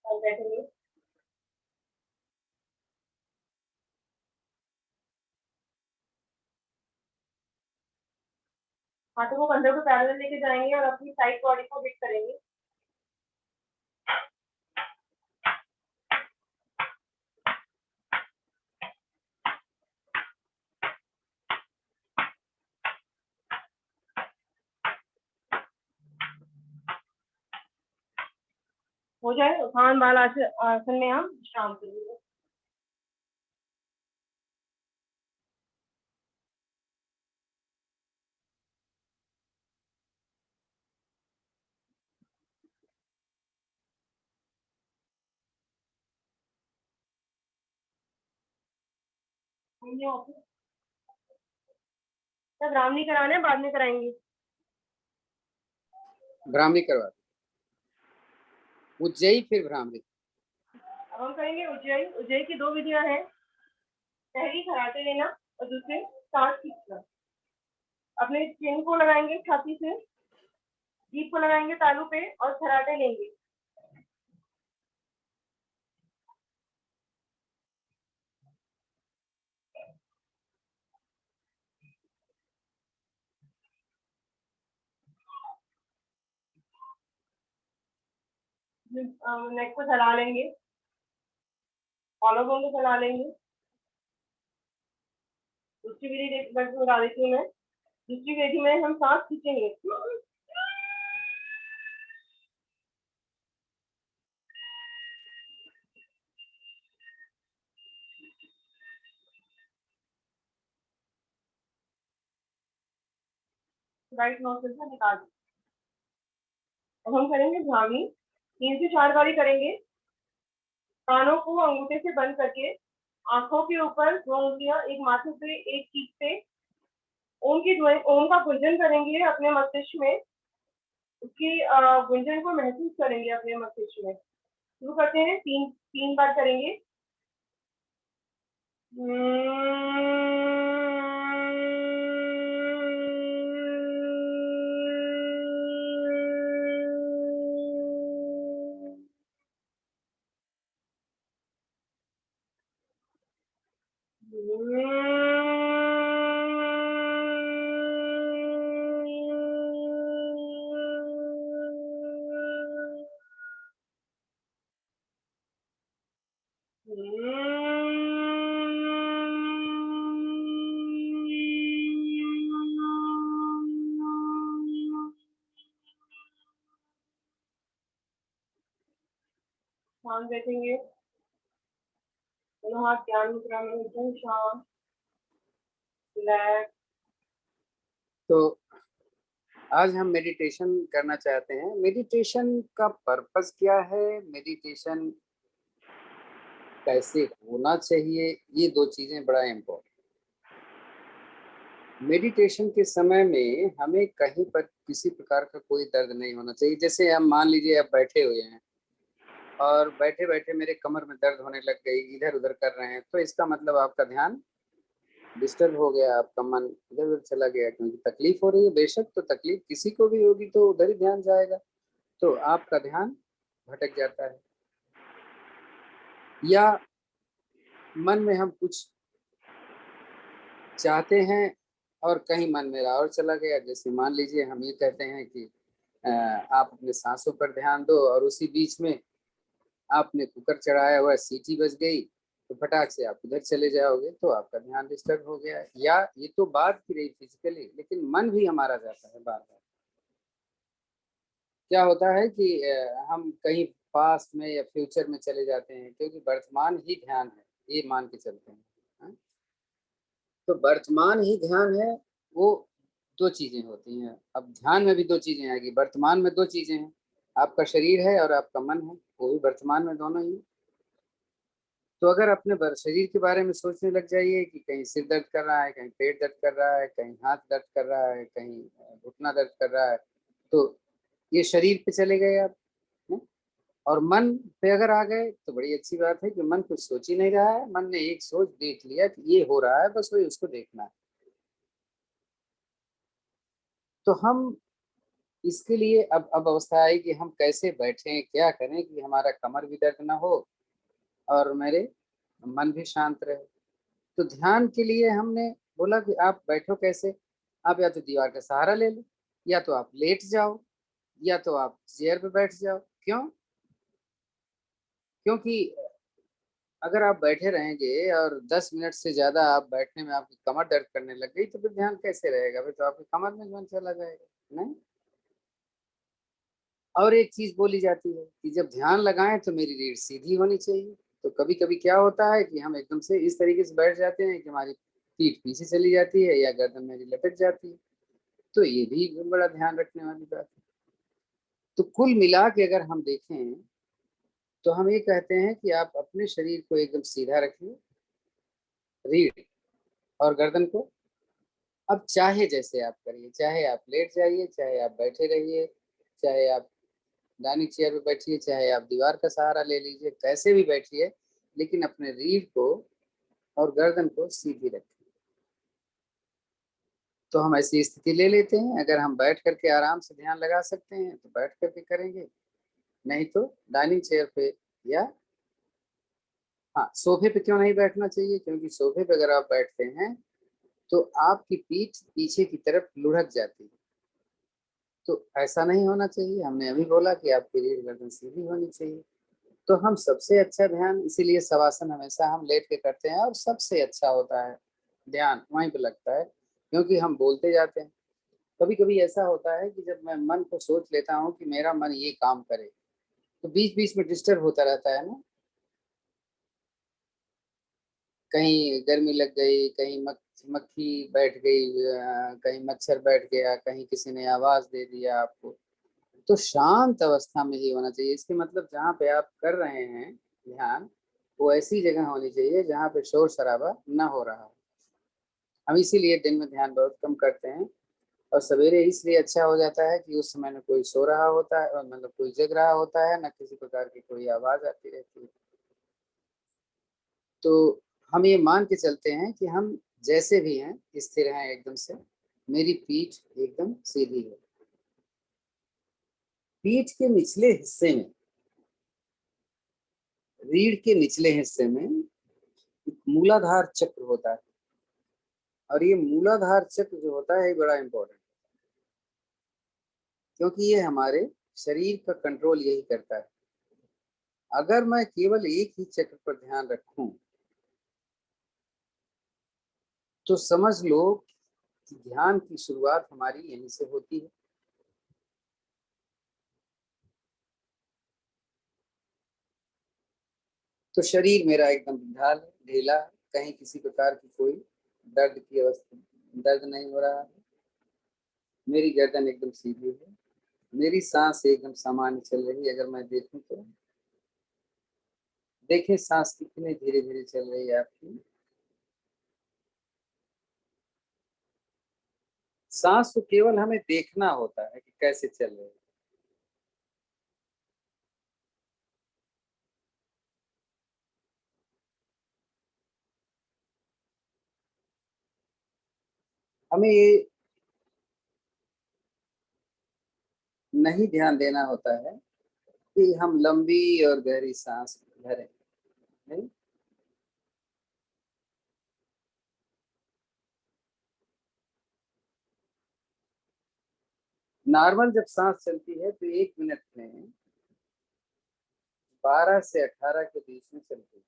हम बैठेंगे। हाथों को कंधों के पैरेलल लेके जाएंगे और अपनी साइड बॉडी को हिट करेंगे। हो जाए उत्थान बाल आसन में हम विश्राम करेंगे। तो ब्राह्मणी कराना है, बाद में कराएंगे। ब्राह्मणी करवा दो, उज्जयी फिर ब्राह्मणी। अब हम करेंगे उज्जयी। उज्जयी की 2 विधियां हैं। पहली खराटे लेना और दूसरी सांस खींचना। अपने चिन्ह को लगाएंगे छाती से, जीभ को लगाएंगे तालू पे और खराटे लेंगे। नेक को चला लेंगे, कॉलर बोन को चला लेंगे। दूसरी विधि बता देती हूँ मैं। दूसरी विधि में हम सांस खींचेंगे। राइट नोस्ट्रिल से निकाल। अब हम करेंगे ब्राह्मणी। 3 से 4 बारी करेंगे। कानों को अंगूठे से बंद करके आंखों के ऊपर 2 उंगलियां, एक माथे पे एक पीठ पे, ओम की ध्वनि, ओम का गुंजन करेंगे अपने मस्तिष्क में, उसकी गुंजन को महसूस करेंगे अपने मस्तिष्क में। शुरू करते हैं, तीन तीन बार करेंगे। शांत बैठेंगे, दोनों हाथ ध्यान मुद्रा में एकदम शांत, रिलैक्स। तो आज हम मेडिटेशन करना चाहते हैं। मेडिटेशन का पर्पस क्या है, मेडिटेशन कैसे होना चाहिए, ये दो चीजें बड़ा इम्पोर्टेंट। मेडिटेशन के समय में हमें कहीं पर किसी प्रकार का कोई दर्द नहीं होना चाहिए। जैसे हम मान लीजिए आप बैठे हुए हैं और बैठे बैठे मेरे कमर में दर्द होने लग गई, इधर उधर कर रहे हैं, तो इसका मतलब आपका ध्यान डिस्टर्ब हो गया, आपका मन इधर उधर चला गया, क्योंकि तकलीफ हो रही है। बेशक तो तकलीफ किसी को भी होगी तो उधर ही ध्यान जाएगा, तो आपका ध्यान भटक जाता है। या मन में हम कुछ चाहते हैं और कहीं मन मेरा और चला गया। जैसे मान लीजिए हम ये कहते हैं कि आप अपने सांसों पर ध्यान दो, और उसी बीच में आपने कुकर चढ़ाया हुआ, सीटी बज गई, तो फटाक से आप उधर चले जाओगे, तो आपका ध्यान डिस्टर्ब हो गया। या ये तो बात की रही फिजिकली, लेकिन मन भी हमारा जाता है बार बार। क्या होता है कि हम कहीं पास्ट में या फ्यूचर में चले जाते हैं, क्योंकि वर्तमान ही ध्यान है, ये मान के चलते हैं। हाँ? तो वर्तमान ही ध्यान है। वो दो चीजें होती हैं। अब ध्यान में भी दो चीजें आएगी, वर्तमान में दो चीजें हैं, आपका शरीर है और आपका मन है, वो भी वर्तमान में दोनों ही। तो अगर अपने शरीर के बारे में सोचने लग जाइए कि कहीं सिर दर्द कर रहा है, कहीं पेट दर्द कर रहा है, कहीं हाथ दर्द कर रहा है, कहीं घुटना दर्द कर रहा है, तो ये शरीर पे चले गए आप। है? और मन पे अगर आ गए तो बड़ी अच्छी बात है कि मन कुछ सोच ही नहीं रहा है, मन ने एक सोच देख लिया कि ये हो रहा है, बस वही उसको देखना है। तो हम इसके लिए अब अवस्था आई कि हम कैसे बैठें, क्या करें कि हमारा कमर भी दर्द ना हो और मेरे मन भी शांत रहे। तो ध्यान के लिए हमने बोला कि आप बैठो कैसे। आप या तो दीवार का सहारा ले लो, या तो आप लेट जाओ, या तो आप चेयर पे बैठ जाओ। क्यों? क्योंकि अगर आप बैठे रहेंगे और 10 मिनट से ज्यादा आप बैठने में आपकी कमर दर्द करने लग गई, तो फिर ध्यान कैसे रहेगा? फिर तो आपकी कमर में ध्यान चला जाएगा। नहीं। और एक चीज बोली जाती है कि जब ध्यान लगाएं तो मेरी रीढ़ सीधी होनी चाहिए। तो कभी कभी क्या होता है कि हम एकदम से इस तरीके से बैठ जाते हैं कि हमारी पीठ पीछे चली जाती है या गर्दन मेरी लटक जाती है। तो ये भी बड़ा ध्यान रखने वाली बात है। तो कुल मिला के अगर हम देखें तो हम ये कहते हैं कि आप अपने शरीर को एकदम सीधा रखिए, रीढ़ और गर्दन को। अब चाहे जैसे आप करिए, चाहे आप लेट जाइए, चाहे आप बैठे रहिए, चाहे आप डाइनिंग चेयर पे बैठिए, चाहे आप दीवार का सहारा ले लीजिए, कैसे भी बैठिए, लेकिन अपने रीढ़ को और गर्दन को सीधी रखें। तो हम ऐसी स्थिति ले लेते हैं। अगर हम बैठ करके आराम से ध्यान लगा सकते हैं तो बैठ करके करेंगे, नहीं तो डाइनिंग चेयर पे या हाँ, सोफे पे क्यों नहीं बैठना चाहिए, क्योंकि सोफे पे अगर आप बैठते हैं तो आपकी पीठ पीछे की तरफ लुढ़क जाती है। तो ऐसा नहीं होना चाहिए। हमने अभी बोला कि आपकी रीढ़ गर्दन सीधी होनी चाहिए। तो हम सबसे अच्छा ध्यान, इसीलिए शवासन हमेशा हम लेट के करते हैं, और सबसे अच्छा होता है ध्यान वहीं पे लगता है, क्योंकि हम बोलते जाते हैं। कभी कभी ऐसा होता है कि जब मैं मन को सोच लेता हूँ कि मेरा मन ये काम करे, तो बीच बीच में डिस्टर्ब होता रहता है ना। कहीं गर्मी लग गई, कहीं मक्खी बैठ गई, कहीं मच्छर बैठ गया, कहीं किसी ने आवाज दे दिया आपको। तो शांत अवस्था में ही होना चाहिए। इसके मतलब जहाँ पे आप कर रहे हैं ध्यान, वो ऐसी जगह होनी चाहिए जहाँ पे शोर शराबा न हो रहा हो। हम इसीलिए दिन में ध्यान बहुत कम करते हैं, और सवेरे इसलिए अच्छा हो जाता है कि उस समय न कोई सो रहा होता है, मतलब कोई जग रहा होता है, न किसी प्रकार की कोई आवाज आती रहती है। तो हम ये मान के चलते हैं कि हम जैसे भी हैं स्थिर हैं एकदम से, मेरी पीठ एकदम सीधी है। पीठ के निचले हिस्से में, रीढ़ के निचले हिस्से में एक मूलाधार चक्र होता है, और ये मूलाधार चक्र जो होता है ये बड़ा इंपॉर्टेंट है, क्योंकि ये हमारे शरीर का कंट्रोल यही करता है। अगर मैं केवल एक ही चक्र पर ध्यान रखूं तो समझ लो कि ध्यान की शुरुआत हमारी यहीं से होती है। तो शरीर मेरा एकदम ढीला है, कहीं किसी प्रकार की कोई दर्द की अवस्था, दर्द नहीं हो रहा है। मेरी गर्दन एकदम सीधी है, मेरी सांस एकदम सामान्य चल रही है। अगर मैं देखूं तो देखें सांस कितने धीरे धीरे चल रही है आपकी। सांस को केवल हमें देखना होता है कि कैसे चल रही है। हमें ये नहीं ध्यान देना होता है कि हम लंबी और गहरी सांस भरें, नहीं। नॉर्मल जब सांस चलती है तो 1 मिनट में 12 से 18 के बीच में चलती है।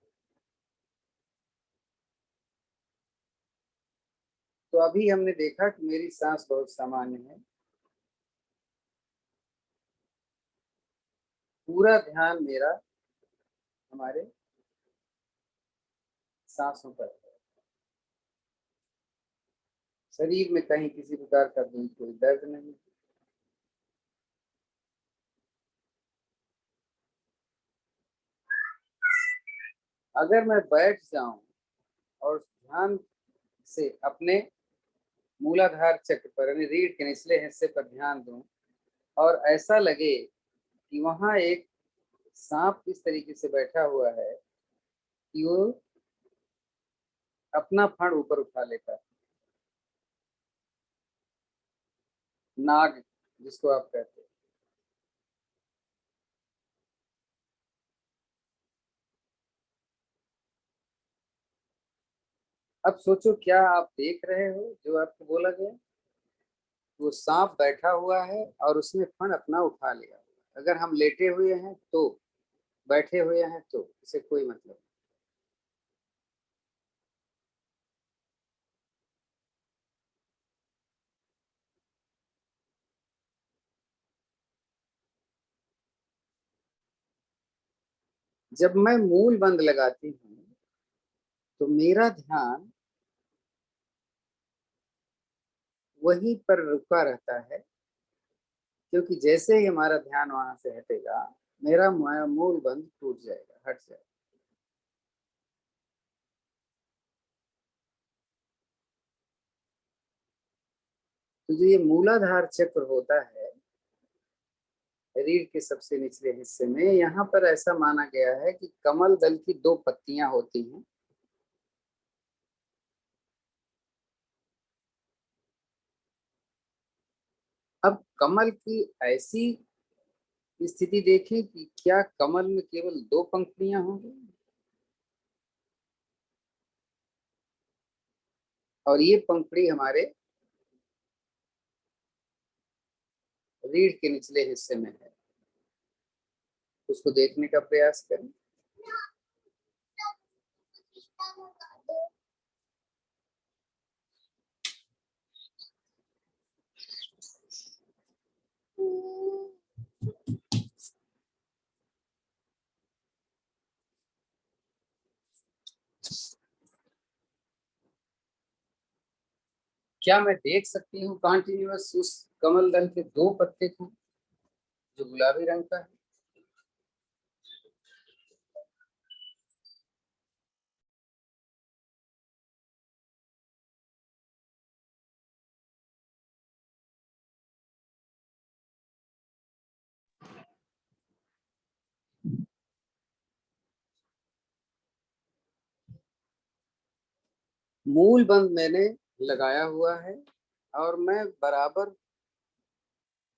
तो अभी हमने देखा कि मेरी सांस बहुत सामान्य है, पूरा ध्यान मेरा हमारे सांसों पर है। शरीर में कहीं किसी प्रकार का भी कोई दर्द नहीं। अगर मैं बैठ जाऊं और ध्यान से अपने मूलाधार चक्र पर यानी रीढ़ के निचले हिस्से पर ध्यान दूं, और ऐसा लगे कि वहां एक सांप इस तरीके से बैठा हुआ है कि वो अपना फण ऊपर उठा लेता है, नाग जिसको आप कहते हैं। अब सोचो क्या आप देख रहे हो जो आपको बोला गया। वो सांप बैठा हुआ है और उसने फण अपना उठा लिया। अगर हम लेटे हुए हैं तो, बैठे हुए हैं तो, इसे कोई मतलब नहीं। जब मैं मूल बंद लगाती हूँ तो मेरा ध्यान वहीं पर रुका रहता है, क्योंकि जैसे ही हमारा ध्यान वहां से हटेगा मेरा मूल बंद टूट जाएगा, हट जाएगा। तो जो ये मूलाधार चक्र होता है रीढ़ के सबसे निचले हिस्से में, यहाँ पर ऐसा माना गया है कि कमल दल की 2 पत्तियां होती हैं। अब कमल की ऐसी स्थिति देखें कि क्या कमल में केवल 2 पंखुड़ियां होंगी, और ये पंखुड़ी हमारे रीढ़ के निचले हिस्से में है। उसको देखने का प्रयास करें। क्या मैं देख सकती हूँ कॉन्टिन्यूअस उस कमल दल के 2 पत्ते को जो गुलाबी रंग का है? मूल बंद मैंने लगाया हुआ है और मैं बराबर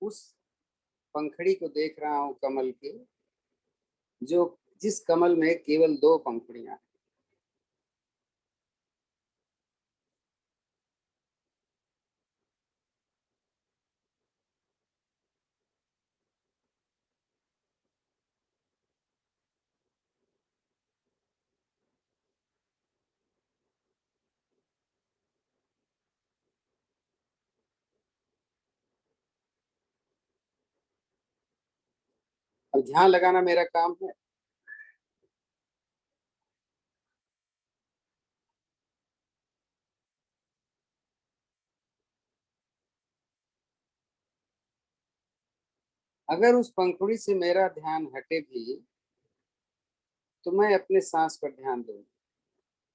उस पंखड़ी को देख रहा हूँ कमल के, जो जिस कमल में केवल दो पंखुड़ियां हैं। अब ध्यान लगाना मेरा काम है। अगर उस पंखुड़ी से मेरा ध्यान हटे भी तो मैं अपने सांस पर ध्यान दूंगा,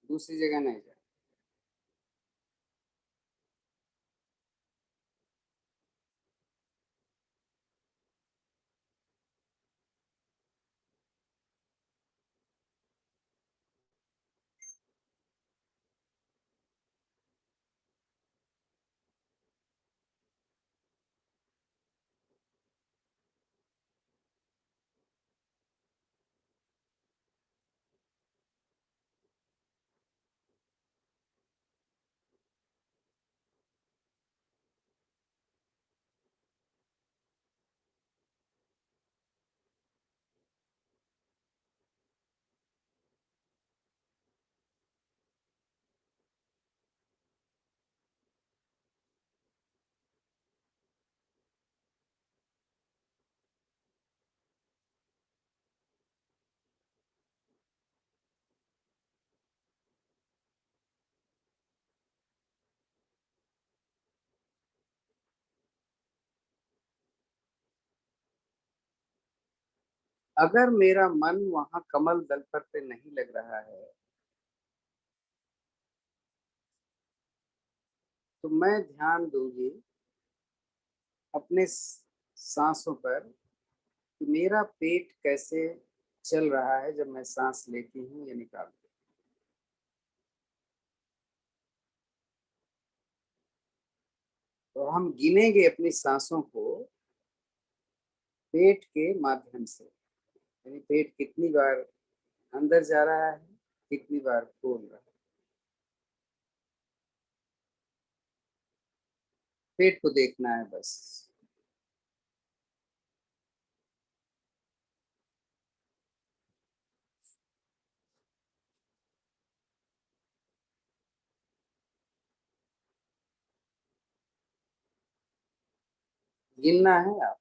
दूसरी जगह नहीं जाए। अगर मेरा मन वहां कमल दल पर पे नहीं लग रहा है तो मैं ध्यान दूंगी अपने सांसों पर, कि मेरा पेट कैसे चल रहा है जब मैं सांस लेती हूँ या निकालती हूँ। तो हम गिनेंगे अपनी सांसों को पेट के माध्यम से, यानी पेट कितनी बार अंदर जा रहा है, कितनी बार खोल रहा है। पेट को देखना है बस। गिनना है आप,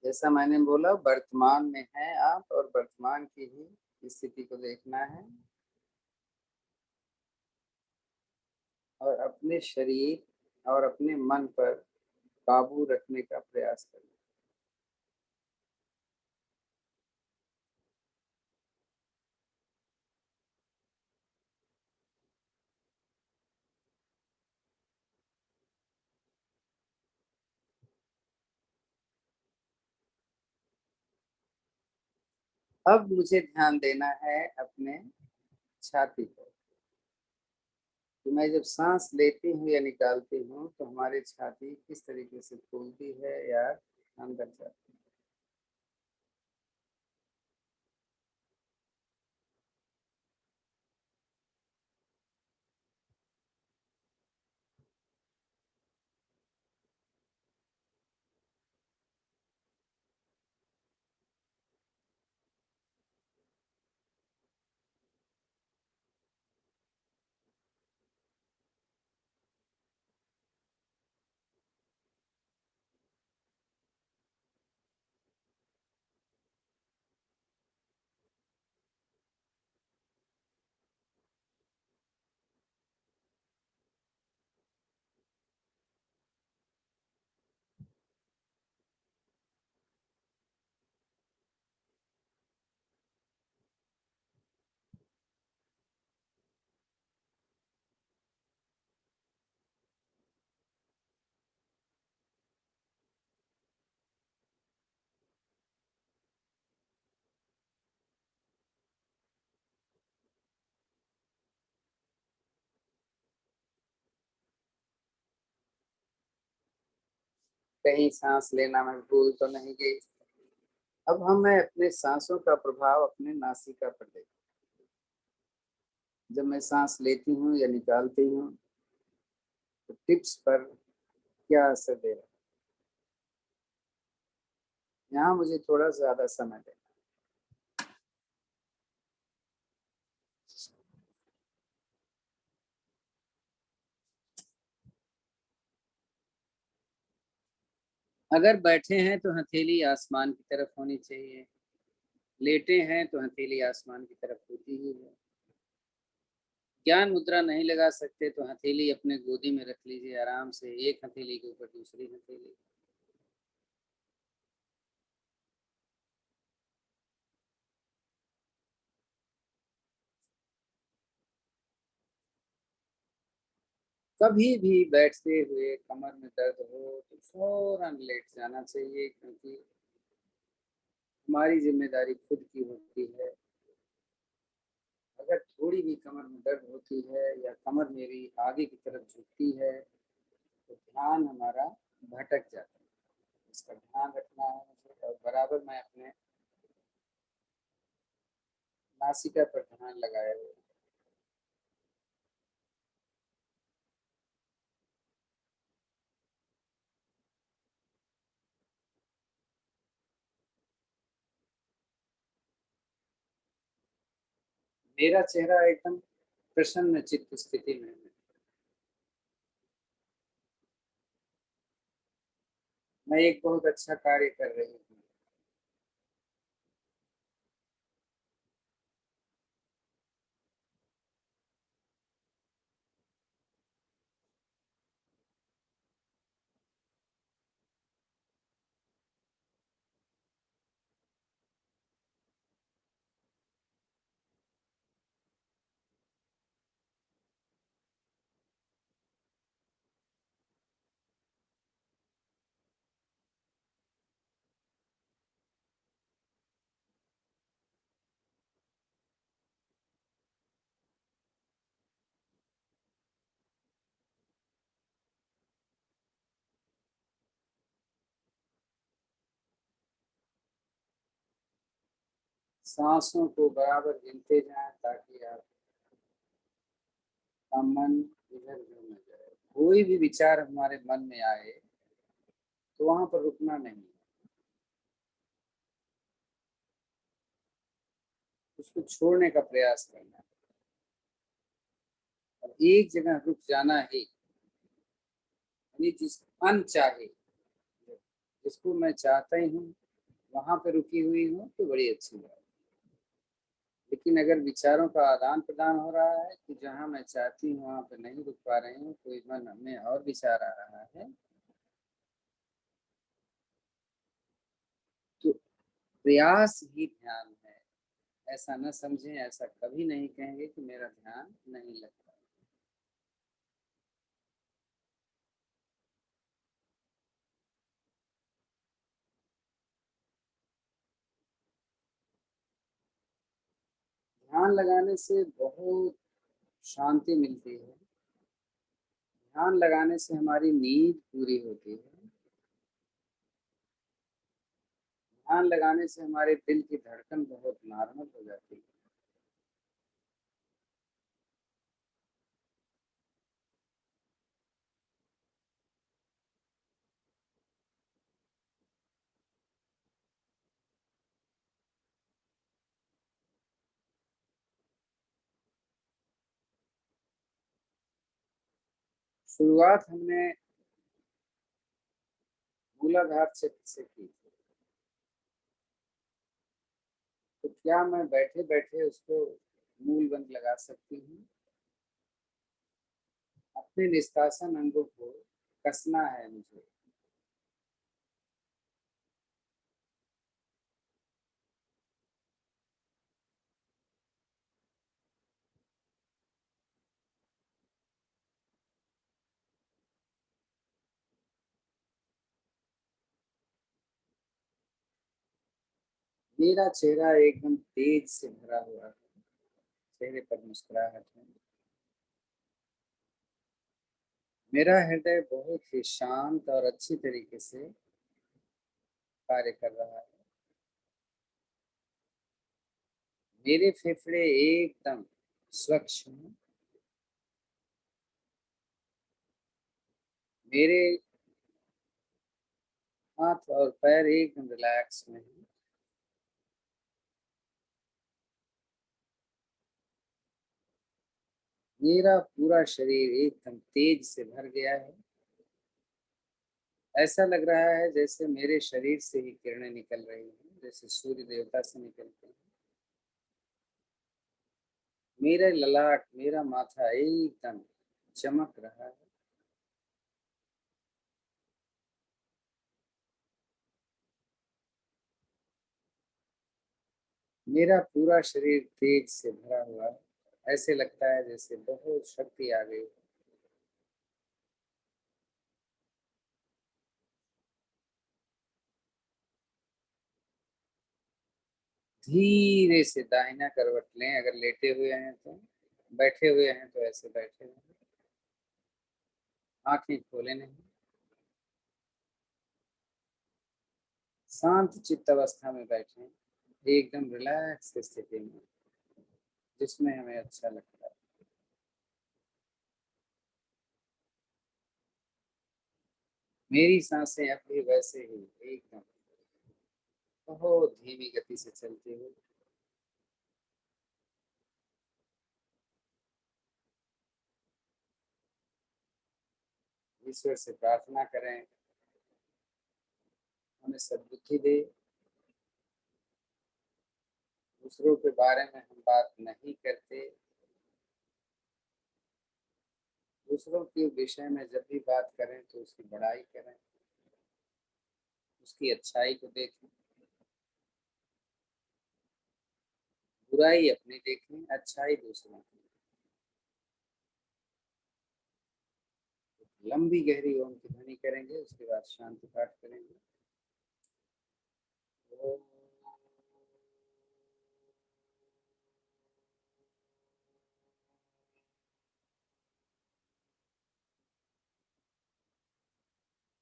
जैसा मैंने बोला वर्तमान में है आप, और वर्तमान की ही स्थिति को देखना है और अपने शरीर और अपने मन पर काबू रखने का प्रयास करना। अब मुझे ध्यान देना है अपने छाती पर, तो मैं जब सांस लेती हूँ या निकालती हूँ तो हमारी छाती किस तरीके से फूलती है या अंदर जाती है। कहीं सांस लेना मैं भूल तो नहीं गई। अब मैं अपने सांसों का प्रभाव अपने नासिका पर देखता हूं। जब मैं सांस लेती हूँ या निकालती हूँ तो टिप्स पर क्या असर दे रहा है, यहाँ मुझे थोड़ा ज्यादा समय देना। अगर बैठे हैं तो हथेली आसमान की तरफ होनी चाहिए, लेटे हैं तो हथेली आसमान की तरफ होती ही है। ज्ञान मुद्रा नहीं लगा सकते तो हथेली अपने गोदी में रख लीजिए आराम से, एक हथेली के ऊपर दूसरी हथेली। कभी भी बैठते हुए कमर में दर्द हो तो फौरन लेट जाना चाहिए, क्योंकि हमारी जिम्मेदारी खुद की होती है। अगर थोड़ी भी कमर में दर्द होती है या कमर मेरी आगे की तरफ झुकती है तो ध्यान हमारा भटक जाता है। इसका ध्यान रखना है मुझे, और बराबर मैं अपने नासिका पर ध्यान लगाए हुए। मेरा चेहरा एकदम प्रसन्न चित्त स्थिति में है। मैं एक बहुत अच्छा कार्य कर रही हूँ। सांसों को बराबर गिनते जाएं ताकि आपका मन इधर उधर न जाए। कोई भी विचार हमारे मन में आए तो वहां पर रुकना नहीं, उसको छोड़ने का प्रयास करना और एक जगह रुक जाना ही, यानी जिस अनचाहे, जिसको मैं चाहता ही हूँ वहां पे रुकी हुई हूँ तो बड़ी अच्छी बात। लेकिन अगर विचारों का आदान प्रदान हो रहा है कि जहाँ मैं चाहती हूँ वहां पे नहीं रुक पा रही हूँ, कोई मन में और विचार आ रहा है, तो प्रयास ही ध्यान है। ऐसा न समझें, ऐसा कभी नहीं कहेंगे कि मेरा ध्यान नहीं लगता। ध्यान लगाने से बहुत शांति मिलती है। ध्यान लगाने से हमारी नींद पूरी होती है। ध्यान लगाने से हमारे दिल की धड़कन बहुत नॉर्मल हो जाती है। शुरुआत हमने मूलाधार क्षेत्र से की थी, तो क्या मैं बैठे बैठे उसको मूल बंद लगा सकती हूँ? अपने निष्कासन अंगों को कसना है मुझे। मेरा चेहरा एकदम तेज से भरा हुआ है, चेहरे पर मुस्कुराहट है। मेरा हृदय बहुत ही शांत और अच्छी तरीके से कार्य कर रहा है। मेरे फेफड़े एकदम स्वच्छ हैं। मेरे हाथ और पैर एकदम रिलैक्स में हैं। मेरा पूरा शरीर एकदम तेज से भर गया है। ऐसा लग रहा है जैसे मेरे शरीर से ही किरणें निकल रही हैं, जैसे सूर्य देवता से निकलते हैं। मेरा ललाट, मेरा माथा एकदम चमक रहा है। मेरा पूरा शरीर तेज से भरा हुआ है। ऐसे लगता है जैसे बहुत शक्ति आ गई। धीरे से दाहिना करवट लें, अगर लेटे हुए हैं तो। बैठे हुए हैं तो ऐसे बैठे रहें। आंखें खोले नहीं। शांत चित्त अवस्था में बैठे, एकदम रिलैक्स स्थिति में, जिसमें हमें अच्छा लगता है। मेरी सांसें अब भी वैसे ही एकदम बहुत धीमी गति से चलती हुई। ईश्वर से प्रार्थना करें हमें सद्बुद्धि दे। दूसरों के बारे में हम बात नहीं करते। दूसरों के विषय में जब भी बात करें तो उसकी बड़ाई करें, उसकी अच्छाई को देखें। बुराई अपनी देखें, अच्छाई दूसरों की। लंबी गहरी ओम की ध्वनि करेंगे, उसके बाद शांति पाठ करेंगे।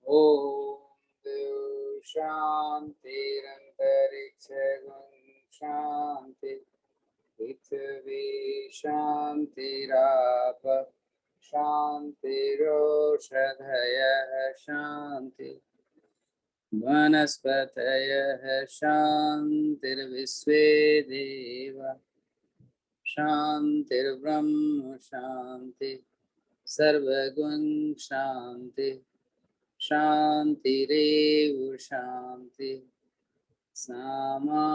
ओम देव शांतिरंतरिक्ष शांति, पृथ्वी शांतिराप शांतिरोषधयः शांति, वनस्पतयः शांतिर्विश्वे देवा शांतिर्ब्रह्म शांति, सर्वगुण शांति, शांतिरेव शांति, सामा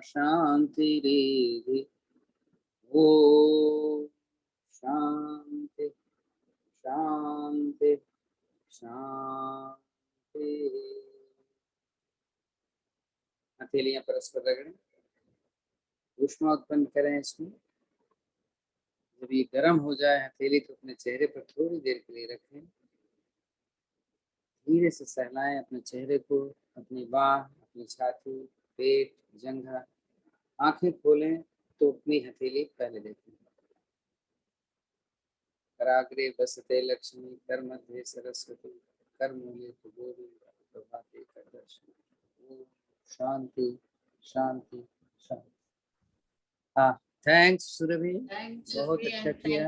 शांतिरेधि। ओम शांति शांति शांति। हथेलियां परस्पर रगड़ें, ऊष्मा उत्पन्न करें इसमें। जब ये गर्म हो जाए हथेली तो अपने चेहरे पर थोड़ी देर के लिए रखें। धीरे से सहलाएं अपने चेहरे को, अपनी बाह, अपनी छाती, पेट, जंघा। आंखें खोलें तो अपनी हथेली पहले देखें। कराग्रे बसते लक्ष्मी, कर मध्य सरस्वती, कर मूले गौरी, प्रभाते कर दर्शन। शांति शांति शांति। हाँ, थैंक्स सुरभि, बहुत अच्छा किया।